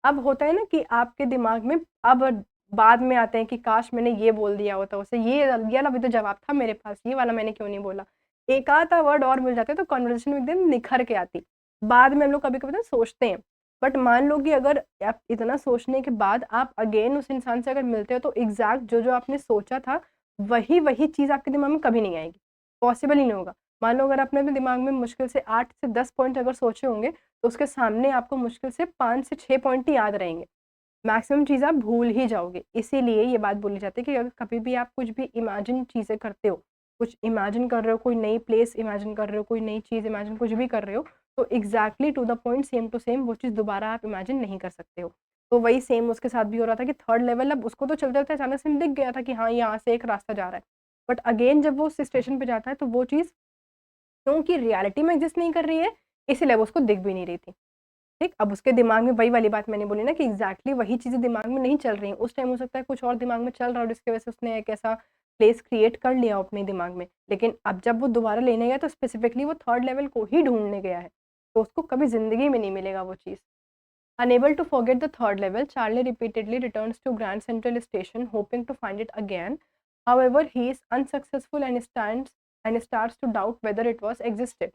अब होता है ना कि आपके दिमाग में अब बाद में आते हैं कि काश मैंने ये बोल दिया होता उसे, ये वाला भी तो जवाब था मेरे पास, ये वाला मैंने क्यों नहीं बोला। एक आधा वर्ड और मिल जाते तो कन्वर्सेशन में एकदम निखर के आती। बाद में हम लोग कभी-कभी ना सोचते हैं, बट मान लो कि अगर आप इतना सोचने के बाद आप अगेन उस इंसान से अगर मिलते हो तो एग्ज़ैक्ट जो-जो आपने सोचा था, वही-वही चीज़ आपके दिमाग में कभी नहीं आएगी, पॉसिबल ही नहीं होगा। मान लो अगर आपने अपने दिमाग में मुश्किल से 8 से 10 पॉइंट अगर सोचे होंगे, तो उसके सामने आपको मुश्किल से 5 से 6 पॉइंट ही याद रहेंगे। मैक्सिमम चीज़ आप भूल ही जाओगे। इसीलिए ये बात बोली जाती है कि अगर कभी भी आप कुछ भी इमेजिन चीज़ें करते हो, कुछ इमेजिन कर रहे हो, कोई नई प्लेस इमेजिन कर रहे हो, कोई नई चीज़ इमेजिन कुछ भी कर रहे हो, तो exactly to the point same to same वो चीज़ दोबारा आप इमेजिन नहीं कर सकते हो। तो वही सेम उसके साथ भी हो रहा था कि थर्ड लेवल अब उसको तो चलते-चलते अचानक से दिख गया था कि हाँ, यहाँ से एक रास्ता जा रहा है। बट अगेन जब वो उस स्टेशन पे जाता है तो वो चीज़ क्योंकि रियलिटी में एग्ज़िस्ट नहीं कर रही है, इसीलिए वो उसको दिख भी नहीं रही थी। ठीक? अब उसके दिमाग में वही वाली बात मैंने बोली ना कि एग्ज़ैक्टली वही चीज़ें दिमाग में नहीं चल रही हैं। उस टाइम हो सकता है कुछ और दिमाग में चल रहा हो जिसकी वज़ह से उसने एक ऐसा प्लेस क्रिएट कर लिया हो अपने दिमाग में। लेकिन अब जब वो दोबारा लेने गया तो स्पेसिफिकली वो थर्ड लेवल को ही ढूँढने गया है। तो उसको कभी ज़िंदगी में नहीं मिलेगा वो चीज़। Unable to forget the third level, Charlie repeatedly returns to Grand Central Station hoping to find it again. However, he is unsuccessful and starts to doubt whether it was existed.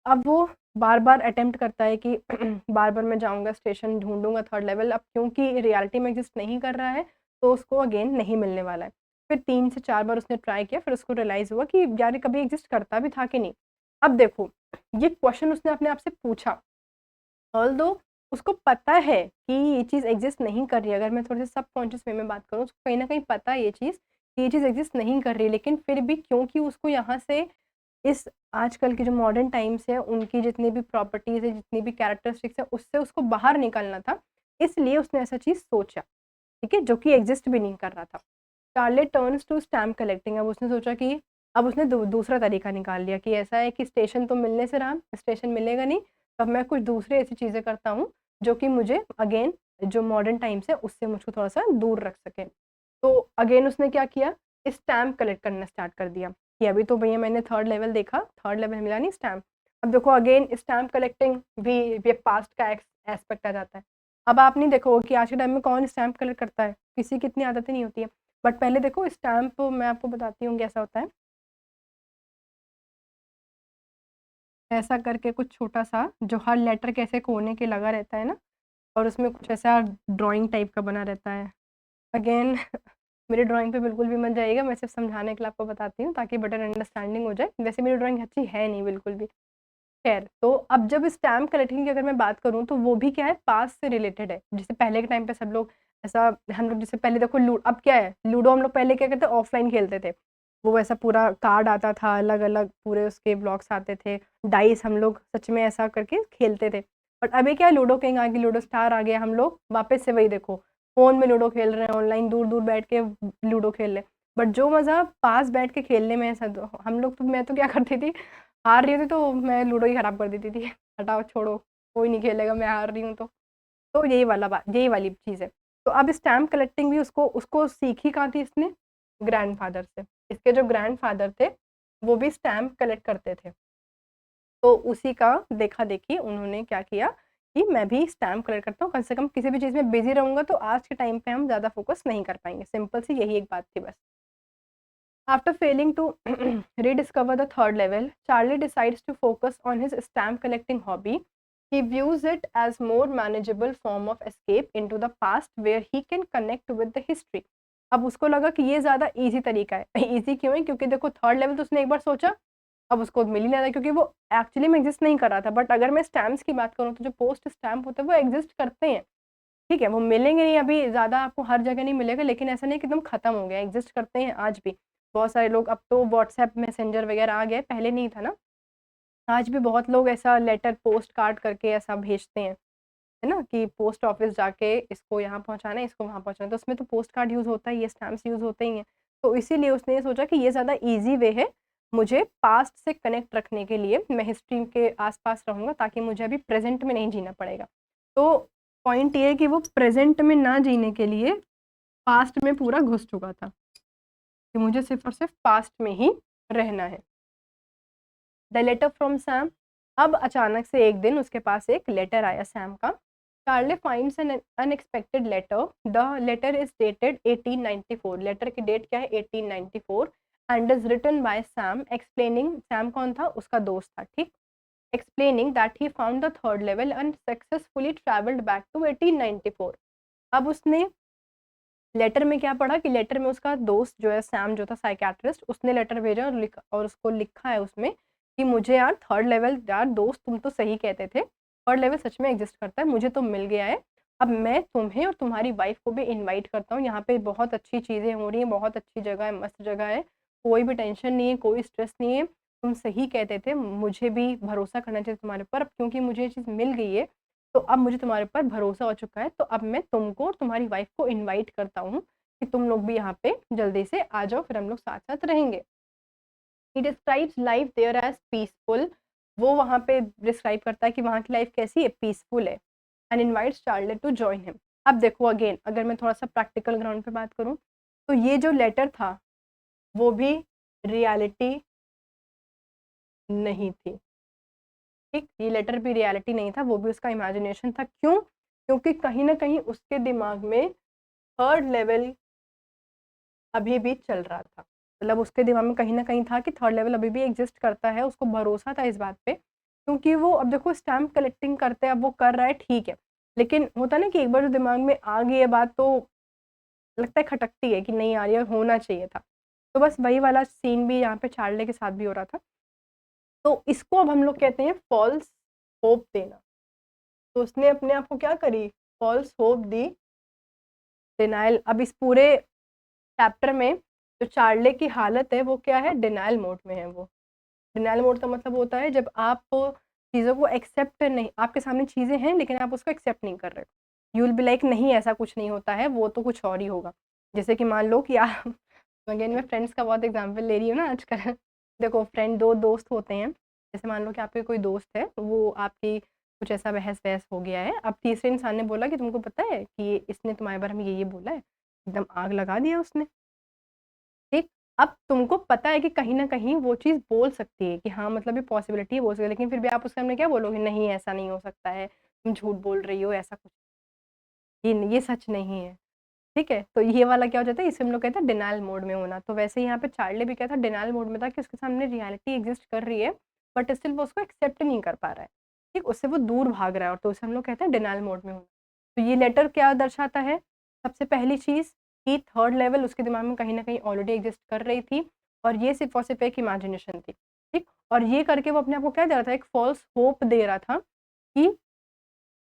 अब वो बार-बार अटेम्प्ट करता है कि बार-बार मैं जाऊँगा station ढूँढूँगा third level, अब क्योंकि रियलिटी में एग्ज़िस्ट नहीं कर रहा है, तो उसको अगेन नहीं मिलने वाला है। फिर 3 से 4 बार उसने ट्राई किया, फिर उसको रियलाइज़ हुआ कि यार ये कभी एग्ज़िस्ट करता भी था कि नहीं। अब देखो, ये क्वेश्चन उसने अपने आप से पूछा, ऑल्दो उसको पता है कि ये चीज़ एग्ज़िस्ट नहीं कर रही है, अगर मैं थोड़े-से सबकॉन्शियस वे में बात करूँ, उसको कहीं न कहीं पता है ये चीज़, कि ये चीज़ एग्ज़िस्ट नहीं कर रही है, लेकिन फिर भी क्योंकि उसको यहाँ से इस आजकल के जो मॉडर्न टाइम्स है, उनकी जितनी भी प्रॉपर्टीज़ है, जितनी भी कैरेक्टरिस्टिक्स है, उससे उसको बाहर निकलना था, इसलिए उसने ऐसा चीज़ सोचा, ठीक है? जो कि एग्ज़िस्ट भी नहीं कर रहा था। Charlie turns to stamp collecting, अब उसने सोचा कि अब उसने दूसरा तरीका निकाल लिया कि ऐसा है कि स्टेशन तो मिलने से रहा, स्टेशन मिलेगा नहीं, तो अब मैं कुछ दूसरी ऐसी चीज़ें करता हूँ, जो कि मुझे अगेन जो मॉडर्न टाइम्स है, उससे मुझको थोड़ा-सा दूर रख सके। तो अगेन उसने क्या किया, स्टैम्प कलेक्ट करना स्टार्ट कर दिया। कि अभी तो भैया मैंने थर्ड लेवल देखा, थर्ड लेवल मिला नहीं स्टैम्प। अब देखो अगेन स्टैम्प कलेक्टिंग भी ये पास्ट का एस्पेक्ट आ जाता है। अब आप नहीं देखोगे कि आज के टाइम में कौन स्टैम्प कलेक्ट करता है, किसी की इतनी आदतें नहीं होती है। बट पहले देखो स्टैम्प मैं आपको बताती हूँ कैसा होता है। ऐसा करके कुछ छोटा-सा जो हर लेटर के ऐसे कोने के लगा रहता है ना और उसमें कुछ ऐसा ड्राइंग टाइप का बना रहता है। अगेन मेरी ड्राइंग पे बिल्कुल भी मत जाइएगा, मैं सिर्फ़ समझाने के लिए आपको बताती हूँ ताकि बेटर अंडरस्टैंडिंग हो जाए। वैसे मेरी ड्राइंग अच्छी है नहीं बिल्कुल भी। खैर, तो अब जब स्टैम्प कलेक्टिंग की अगर मैं बात करूँ तो वो भी क्या है पास्ट से रिलेटेड है। जैसे पहले के टाइम पे सब लोग ऐसा हम लोग जैसे पहले देखो अब क्या है लूडो हम लोग पहले क्या करते ऑफ़लाइन खेलते थे। वो ऐसा पूरा कार्ड आता था, अलग-अलग पूरे उसके ब्लॉक्स आते थे, डाइस हम लोग सच में ऐसा करके खेलते थे। बट अभी क्या है लूडो किंग आ गई, लूडो स्टार आ गया, हम लोग वापस से वही देखो फ़ोन में लूडो खेल रहे हैं, ऑनलाइन दूर-दूर बैठ के लूडो खेल रहे हैं। बट जो मज़ा पास बैठ के खेलने में ऐसा तो हम लोग तो मैं तो क्या करती थी हार रही थी तो मैं लूडो ही खराब कर देती थी। हटाओ छोड़ो, कोई नहीं खेलेगा मैं हार रही हूँ तो। तो यही वाली चीज़ है। तो अब स्टैम्प कलेक्टिंग भी उसको उसको सीखी कहाँ थी इसने? ग्रैंडफ़ादर से। इसके जो ग्रैंडफ़ादर थे, वो भी स्टैम्प कलेक्ट करते थे। तो उसी का देखा-देखी उन्होंने क्या किया कि मैं भी स्टैम्प कलेक्ट करता हूँ, कम से कम किसी भी चीज़ में बिज़ी रहूँगा तो आज के टाइम पे हम ज़्यादा फ़ोकस नहीं कर पाएँगे। सिंपल सी यही एक बात थी बस। After failing to rediscover the third level, Charlie decides to focus on his stamp collecting hobby. He views it as more manageable form of escape into the past where he can connect with the history. अब उसको लगा कि ये ज़्यादा easy तरीका है। Easy क्यों है? क्योंकि देखो थर्ड लेवल तो उसने एक बार सोचा, अब उसको मिल ही नहीं रहा क्योंकि वो एक्चुअली में एग्ज़िस्ट नहीं कर रहा था। बट अगर मैं स्टैम्प्स की बात करूँ तो जो पोस्ट स्टैम्प होते हैं वो एग्ज़िस्ट करते हैं। ठीक है, वो मिलेंगे नहीं अभी ज़्यादा आपको हर जगह नहीं मिलेगा लेकिन ऐसा नहीं कि एकदम खत्म हो गया, एग्ज़िस्ट करते हैं आज भी। बहुत सारे लोग, अब तो व्हाट्सएप मैसेंजर वगैरह आ गया है, पहले नहीं था ना। आज भी बहुत लोग ऐसा लेटर पोस्ट कार्ड करके ऐसा भेजते हैं, है ना, कि पोस्ट ऑफिस जाके इसको यहाँ पहुँचाना है, इसको वहाँ पहुँचाना है, तो उसमें तो पोस्ट कार्ड यूज़ होता ही है, स्टैम्प्स यूज़ होते ही हैं। तो इसीलिए उसने ये सोचा कि ये ज़्यादा ईज़ी वे है मुझे पास्ट से कनेक्ट रखने के लिए, मैं हिस्ट्री के आस-पास रहूँगा ताकि मुझे अभी प्रेज़ेंट में नहीं जीना पड़ेगा। तो पॉइंट ये है कि वो प्रेज़ेंट में ना जीने के लिए पास्ट में पूरा घुस चुका था, कि मुझे सिर्फ़ और सिर्फ़ पास्ट में ही रहना है। द लेटर फ्रॉम सैम, अब अचानक से एक दिन उसके पास एक लेटर आया सैम का। Charlie finds an unexpected letter, the letter is dated 1894, letter की डेट क्या है 1894, and is written by Sam explaining, Sam कौन था, उसका दोस्त था, ठीक, explaining that he found the third level and successfully travelled back to 1894। अब उसने लेटर में क्या पढ़ा कि लेटर में उसका दोस्त जो है सैम जो था साइकियाट्रिस्ट, उसने लेटर भेजा और और उसको लिखा है उसमें कि मुझे यार थर्ड लेवल, यार दोस्त तुम तो सही कहते थे, थर्ड लेवल सच में एग्जिस्ट करता है, मुझे तो मिल गया है। अब मैं तुम्हें और तुम्हारी वाइफ को भी इनवाइट करता हूँ, यहाँ पे बहुत अच्छी चीज़ें हो रही हैं, बहुत अच्छी जगह है, मस्त जगह है, कोई भी टेंशन नहीं है, कोई स्ट्रेस नहीं है, तुम सही कहते थे, मुझे भी भरोसा करना चाहिए तुम्हारे ऊपर। अब क्योंकि मुझे ये चीज़ मिल गई है तो अब मुझे तुम्हारे ऊपर भरोसा हो चुका है, तो अब मैं तुमको और तुम्हारी वाइफ को इनवाइट करता हूँ कि तुम लोग भी यहाँ पे जल्दी से आ जाओ, फिर हम लोग साथ साथ रहेंगे। He describes life there as peaceful, वो वहाँ पे डिस्क्राइब करता है कि वहाँ की लाइफ कैसी है, पीसफुल है, and invites Charlie to join him. अब देखो अगेन, अगर मैं थोड़ा सा प्रैक्टिकल ग्राउंड पे बात करूँ, तो ये जो लेटर था वो भी रियलिटी नहीं थी, ठीक, ये लेटर भी रियलिटी नहीं था, वो भी उसका इमेजिनेशन था। क्यों? क्योंकि कहीं ना कहीं उसके दिमाग में थर्ड लेवल अभी भी चल रहा था, मतलब उसके दिमाग में कहीं न कहीं था कि थर्ड लेवल अभी भी एग्ज़िस्ट करता है, उसको भरोसा था इस बात पे। क्योंकि वो, अब देखो स्टैम्प कलेक्टिंग करते हैं, अब वो कर रहा है ठीक है, लेकिन होता है ना कि एक बार जो दिमाग में आ गई है बात, तो लगता है खटकती है कि नहीं यार ये होना चाहिए था। तो बस वही वाला सीन भी यहाँ पे चार्ली के साथ भी हो रहा था। तो इसको अब हम लोग कहते हैं फ़ॉल्स होप देना। तो उसने अपने आप को क्या करी, फ़ॉल्स होप दी, डिनायल। अब इस पूरे चैप्टर में जो चार्ले की हालत है वो क्या है, डिनायल मोड में है वो। डिनायल मोड का मतलब होता है जब आप चीज़ों को एक्सेप्ट नहीं, आपके सामने चीज़ें हैं लेकिन आप उसको एक्सेप्ट नहीं कर रहे हो। यू विल बी लाइक नहीं ऐसा कुछ नहीं होता है, वो तो कुछ और ही होगा। जैसे कि मान लो कि आप अगेन मैं फ्रेंड्स का बहुत एग्जांपल ले रही हूँ ना आजकल। देखो फ्रेंड, दो दोस्त होते हैं, जैसे मान लो कि आपके कोई दोस्त है, वो आपकी कुछ ऐसा बहस-वहस हो गया है, अब तीसरे इंसान ने बोला कि तुमको पता है कि इसने तुम्हारे बारे में ये बोला है, एकदम आग लगा दिया उसने। ठीक, अब तुमको पता है कि कहीं न कहीं वो चीज़ बोल सकती है कि हाँ, मतलब ये पॉसिबिलिटी है, बोल सकती है, लेकिन फिर भी आप उसके सामने क्या बोलोगे? नहीं, ऐसा नहीं हो सकता है, तुम झूठ बोल रही हो, ऐसा कुछ, ये सच नहीं है, ठीक है? तो ये वाला क्या हो जाता है, इसे हम लोग कहते हैं डिनायल मोड में होना। तो वैसे ही यहाँ पे चार्ली भी क्या था, डिनायल मोड में था कि उसके सामने रियलिटी एग्ज़िस्ट कर रही है, बट स्टिल वो उसको एक्सेप्ट नहीं कर पा रहा है, ठीक? उससे वो दूर भाग रहा है, और तो उसे हम लोग कहते हैं डिनायल मोड में होना। तो ये लेटर क्या दर्शाता है? सबसे पहली चीज़ कि थर्ड लेवल उसके दिमाग में कहीं न कहीं ऑलरेडी एग्ज़िस्ट कर रही थी, और ये सिर्फ़ और सिर्फ़ एक इमेजिनेशन थी, ठीक? और ये करके वो अपने आप को क्या दे रहा था, एक फ़ॉल्स होप दे रहा था कि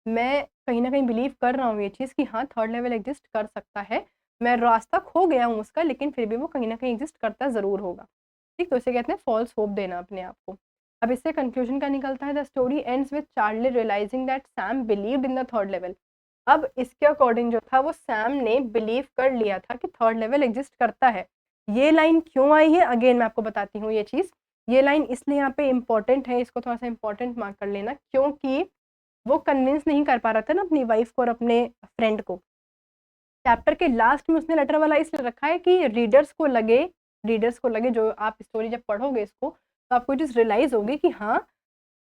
मैं कहीं न कहीं बिलीव कर रहा हूँ ये चीज़ कि हाँ, थर्ड लेवल एग्ज़िस्ट कर सकता है। मैं रास्ता खो गया हूँ उसका, लेकिन फिर भी वो कहीं न कहीं एग्ज़िस्ट करता ज़रूर होगा। ठीक? तो इसे कहते हैं फ़ॉल्स होप देना अपने आप को। अब इससे कन्क्लूज़न क्या निकलता है, the story ends with Charlie realizing that Sam believed in the third level. अब इसके अकॉर्डिंग जो था, वो सैम ने बिलीव कर लिया था कि थर्ड लेवल एग्ज़िस्ट करता है। ये लाइन क्यों आई है, अगेन मैं आपको बताती हूँ ये चीज़। ये लाइन इसलिए यहाँ पे इम्पोर्टेंट है, इसको थोड़ा-सा इम्पोर्टेंट मार्क कर लेना, क्योंकि वो कन्विंस नहीं कर पा रहा था ना अपनी वाइफ को और अपने फ्रेंड को। चैप्टर के लास्ट में उसने लेटर वाला इसलिए रखा है कि रीडर्स को लगे, जो आप स्टोरी जब पढ़ोगे इसको, तो आपको ये चीज़ रियलाइज़ होगी कि हाँ,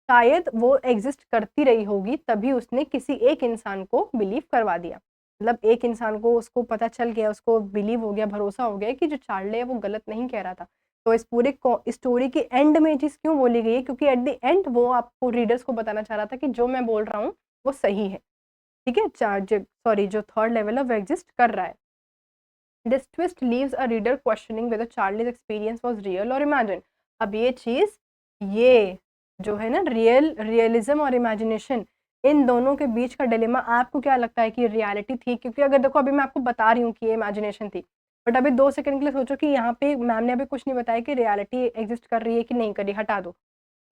शायद वो एग्ज़िस्ट करती रही होगी, तभी उसने किसी एक इंसान को बिलीव करवा दिया। मतलब एक इंसान को उसको पता चल गया, उसको बिलीव हो गया, भरोसा हो गया कि जो चार्ली है वो गलत नहीं कह रहा था। तो इस पूरे को स्टोरी के एंड में ये चीज़ क्यों बोली गई है, क्योंकि एट द एंड वो आपको रीडर्स को बताना चाह रहा था कि जो मैं बोल रहा हूँ, वो सही है। ठीक है? जो थर्ड लेवल है वो एग्ज़िस्ट कर रहा है। This twist leaves a reader questioning whether Charlie's experience was real और इमेजिन। अब ये चीज़, ये जो है ना, रियलिज़्म और इमेजिनेशन, इन दोनों के बीच का डिलेमा, आपको क्या लगता है कि रियलिटी थी? क्योंकि अगर देखो अभी मैं आपको बता रही हूँ कि ये इमेजिनेशन थी। बट अभी 2 सेकंड के लिए सोचो कि यहाँ पे मैम ने अभी कुछ नहीं बताया कि रियलिटी एग्ज़िस्ट कर रही है कि नहीं कर रही, हटा दो।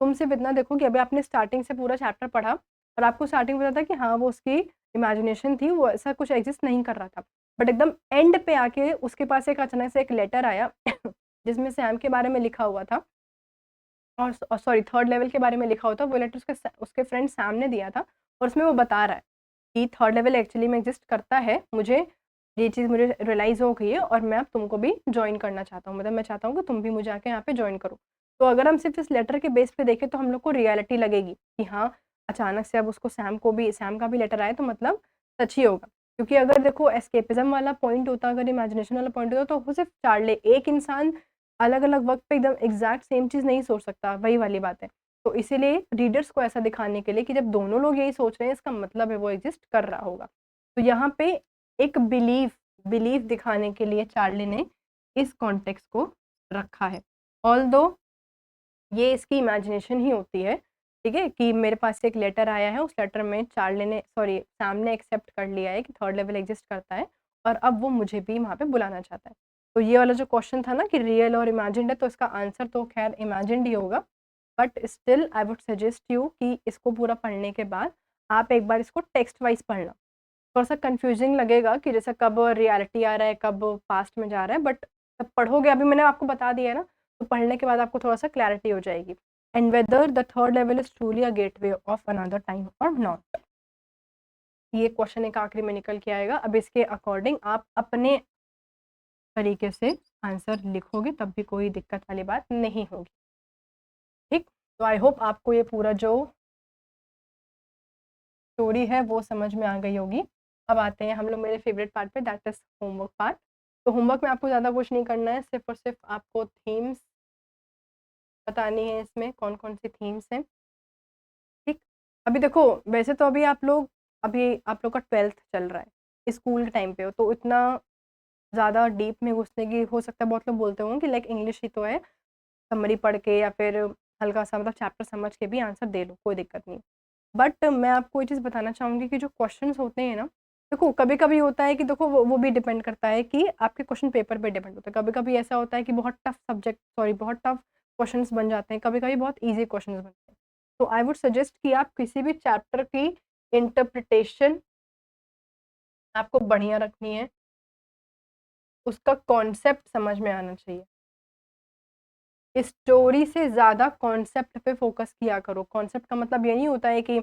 तुम सिर्फ़ इतना देखो कि अभी आपने स्टार्टिंग से पूरा चैप्टर पढ़ा और आपको स्टार्टिंग में पता था कि हाँ, वो उसकी इमेजिनेशन थी, वो ऐसा कुछ एग्ज़िस्ट नहीं कर रहा था। बट एकदम एंड पे आके उसके पास एक अचानक से एक लेटर आया जिसमें सैम के बारे में लिखा हुआ था और सॉरी थर्ड लेवल के बारे में लिखा हुआ था। वो लेटर उसके फ्रेंड सैम ने दिया था और उसमें वो बता रहा है कि थर्ड लेवल एक्चुअली में एग्ज़िस्ट करता है। ये चीज़ मुझे रियलाइज़ हो गई है और मैं अब तुमको भी जॉइन करना चाहता हूँ। मतलब मैं चाहता हूँ कि तुम भी मुझे आके यहाँ पे जॉइन करो। तो अगर हम सिर्फ़ इस लेटर के बेस पे देखें तो हम लोग को रियलिटी लगेगी कि हाँ, अचानक से अब उसको सैम का भी लेटर आया तो मतलब सच ही होगा। क्योंकि अगर देखो एस्केपिज़्म वाला पॉइंट होता, अगर इमेजिनेशन वाला पॉइंट होता तो वो सिर्फ़ चार्ली एक इंसान अलग-अलग वक़्त पे एकदम एग्ज़ैक्ट सेम चीज़ नहीं सोच सकता, वही वाली बात है। तो इसीलिए रीडर्स को ऐसा दिखाने के लिए कि जब दोनों लोग यही सोच रहे हैं इसका मतलब है वो एग्ज़िस्ट कर रहा होगा। तो यहाँ पे एक बिलीफ दिखाने के लिए चार्ली ने इस कॉन्टेक्स्ट को रखा है। ऑल्दो ये इसकी इमेजिनेशन ही होती है, ठीक है? कि मेरे पास एक लेटर आया है, उस लेटर में सैम ने एक्सेप्ट कर लिया है कि थर्ड लेवल एग्ज़िस्ट करता है और अब वो मुझे भी वहाँ पे बुलाना चाहता है। तो ये वाला जो क्वेश्चन था ना कि रियल और इमेजिन्ड है, तो इसका आंसर तो ख़ैर इमेजिन्ड ही होगा। But still I would suggest you कि इसको पूरा पढ़ने के बाद आप एक बार इसको टेक्स्ट वाइज़ पढ़ना। थोड़ा-सा कन्फ्यूज़िंग लगेगा कि जैसे कब रियलिटी आ रहा है, कब पास्ट में जा रहा है, बट जब पढ़ोगे अभी मैंने आपको बता दिया है ना, तो पढ़ने के बाद आपको थोड़ा-सा क्लैरिटी हो जाएगी। And whether the third level is truly a gateway of another time और नॉट। ये क्वेश्चन एक आखिरी में निकल के आएगा। अब इसके अकॉर्डिंग आप अपने तरीके से आंसर लिखोगे तब भी कोई दिक्कत वाली बात नहीं होगी। ठीक? तो आई होप आपको ये पूरा जो स्टोरी है वो समझ में आ गई होगी। अब आते हैं हम लोग मेरे फेवरेट पार्ट पे, दैट इज़ होमवर्क पार्ट। तो होमवर्क में आपको ज़्यादा कुछ नहीं करना है, सिर्फ़ और सिर्फ़ आपको थीम्स बतानी है इसमें, कौन-कौन सी थीम्स हैं, ठीक? अभी देखो वैसे तो अभी आप लोग का 12th चल रहा है, स्कूल के टाइम पे हो, तो इतना ज़्यादा डीप में घुसने की हो सकता है बहुत लोग बोलते होंगे कि लाइक इंग्लिश ही तो है, समरी पढ़ के या फिर हल्का-सा मतलब चैप्टर समझ के भी आंसर दे लो, कोई दिक्कत नहीं। बट मैं आपको ये चीज़ बताना चाहूँगी कि जो क्वेश्चंस होते हैं ना, देखो कभी-कभी होता है कि देखो वो भी डिपेंड करता है कि आपके क्वेश्चन पेपर पे डिपेंड होता है। कभी-कभी ऐसा होता है कि बहुत टफ क्वेश्चंस बन जाते हैं, कभी-कभी बहुत ईज़ी क्वेश्चंस बनते हैं। तो आई वुड सजेस्ट कि आप किसी भी चैप्टर की इंटरप्रिटेशन आपको बढ़िया रखनी है, उसका कॉन्सेप्ट समझ में आना चाहिए। स्टोरी से ज़्यादा कॉन्सेप्ट पे फ़ोकस किया करो। कॉन्सेप्ट का मतलब ये नहीं होता है कि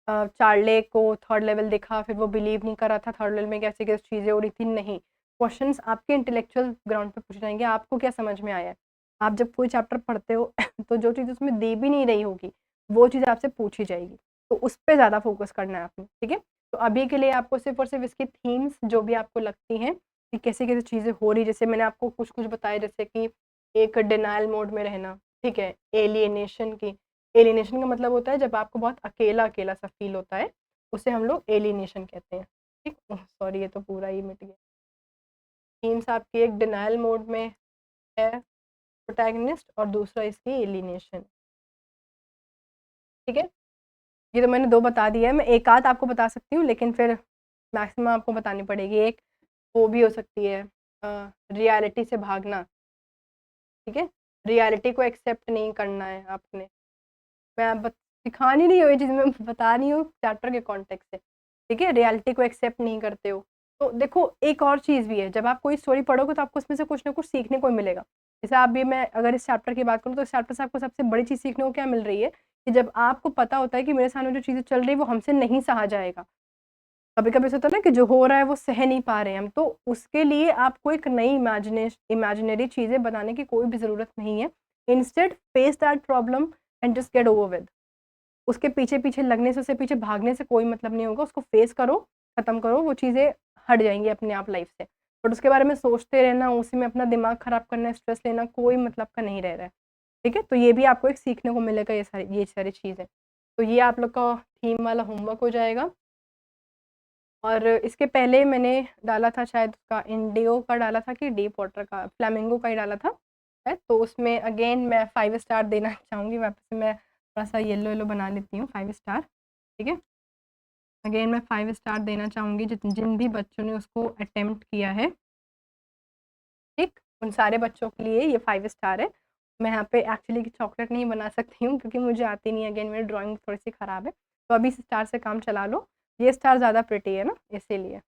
चार्ले को थर्ड लेवल दिखा, फिर वो बिलीव नहीं कर रहा था थर्ड लेवल में कैसे-कैसे चीज़ें हो रही थी, नहीं। क्वेश्चंस आपके इंटेलेक्चुअल ग्राउंड पे पूछे जाएँगे, आपको क्या समझ में आया है? आप जब कोई चैप्टर पढ़ते हो तो जो चीज़ उसमें दे भी नहीं रही होगी, वो चीज़ आपसे पूछी जाएगी। तो उस पे ज़्यादा फ़ोकस करना है आपने, ठीक है? तो अभी के लिए आपको सिर्फ़ और सिर्फ़ इसकी थीम्स जो भी आपको लगती हैं कि कैसे-कैसे चीज़ें हो रही, जैसे मैंने आपको कुछ-कुछ बताया, जैसे कि एक डिनायल मोड में रहना, ठीक है? एलियनेशन का मतलब होता है जब आपको बहुत अकेला-अकेला सा फ़ील होता है, उसे हम लोग एलियनेशन कहते हैं, ठीक? ओह! सॉरी, ये तो पूरा ही मिट गया। थीम्स आपकी एक डिनायल मोड में है प्रोटैगनिस्ट और दूसरा इसकी एलियनेशन, ठीक है? ये तो मैंने 2 बता दिया है, मैं एक आध आपको बता सकती हूँ लेकिन फिर मैक्सिमम आपको बतानी पड़ेगी। एक वो भी हो सकती है रियलिटी से भागना, ठीक है? रियलिटी को एक्सेप्ट नहीं करना है आपने। मैं बत सिखा नहीं रही हूँ ये चीज़, मैं बता रही हूँ चैप्टर के कॉन्टेक्स्ट से, ठीक है? रियलिटी को एक्सेप्ट नहीं करते हो। तो देखो एक और चीज़ भी है, जब आप कोई स्टोरी पढ़ोगे तो आपको उसमें से कुछ ना कुछ सीखने को मिलेगा। जैसे अभी मैं अगर इस चैप्टर की बात करूँ तो इस चैप्टर से आपको सबसे बड़ी चीज़ सीखने को क्या मिल रही है, कि जब आपको पता होता है कि मेरे सामने जो चीज़ें चल रही है वो हमसे नहीं सहा जाएगा। कभी-कभी ऐसा होता है ना कि जो हो रहा है वो सह नहीं पा रहे हैं हम, तो उसके लिए आपको एक नई इमेजिनरी चीज़ें बनाने की कोई भी ज़रूरत नहीं है। Instead face that problem and just get over with. उसके पीछे-पीछे लगने से, उससे पीछे भागने से कोई मतलब नहीं होगा, उसको फेस करो, खत्म करो, वो चीज़ें हट जाएँगी अपने आप लाइफ़ से। बट उसके बारे में सोचते रहना, उसी में अपना दिमाग खराब करना, स्ट्रेस लेना कोई मतलब का नहीं रह रहा है, ठीक है? तो ये भी आपको एक सीखने को मिलेगा, ये सारी चीज़ें। तो ये आप लोग का थीम वाला होमवर्क हो जाएगा। और इसके पहले मैंने डाला था शायद उसका इंडिगो का डाला था कि डीप वाटर का, फ्लेमिंगो का ही डाला था, है? तो उसमें अगेन मैं 5 स्टार देना चाहूँगी, वापस से मैं थोड़ा-सा येलो-येलो बना लेती हूँ 5 स्टार, ठीक है? अगेन मैं 5 स्टार देना चाहूँगी जिन जिन भी बच्चों ने उसको अटेम्प्ट किया है। ठीक? उन सारे बच्चों के लिए ये 5 स्टार है। मैं यहाँ पे एक्चुअली चॉकलेट नहीं बना सकती हूँ क्योंकि मुझे आती नहीं है, अगेन मेरी ड्राइंग थोड़ी-सी ख़राब है। तो अभी इस स्टार से काम चला लो, ये स्टार ज़्यादा प्रिटी है ना इसीलिए।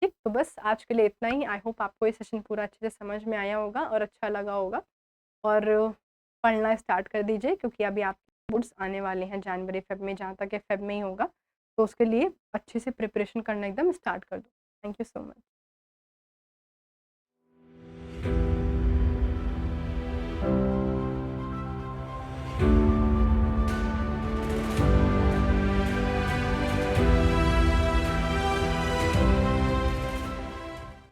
ठीक? तो बस आज के लिए इतना ही। आई होप आपको ये सेशन पूरा अच्छे से समझ में आया होगा और अच्छा लगा होगा। और पढ़ना स्टार्ट कर दीजिए क्योंकि अभी आपके बोर्ड्स आने वाले हैं जनवरी, फ़ेब में, जहाँ तक है फ़ेब में ही होगा। तो उसके लिए अच्छे से प्रिपरेशन करना एकदम स्टार्ट कर दो। Thank you so much.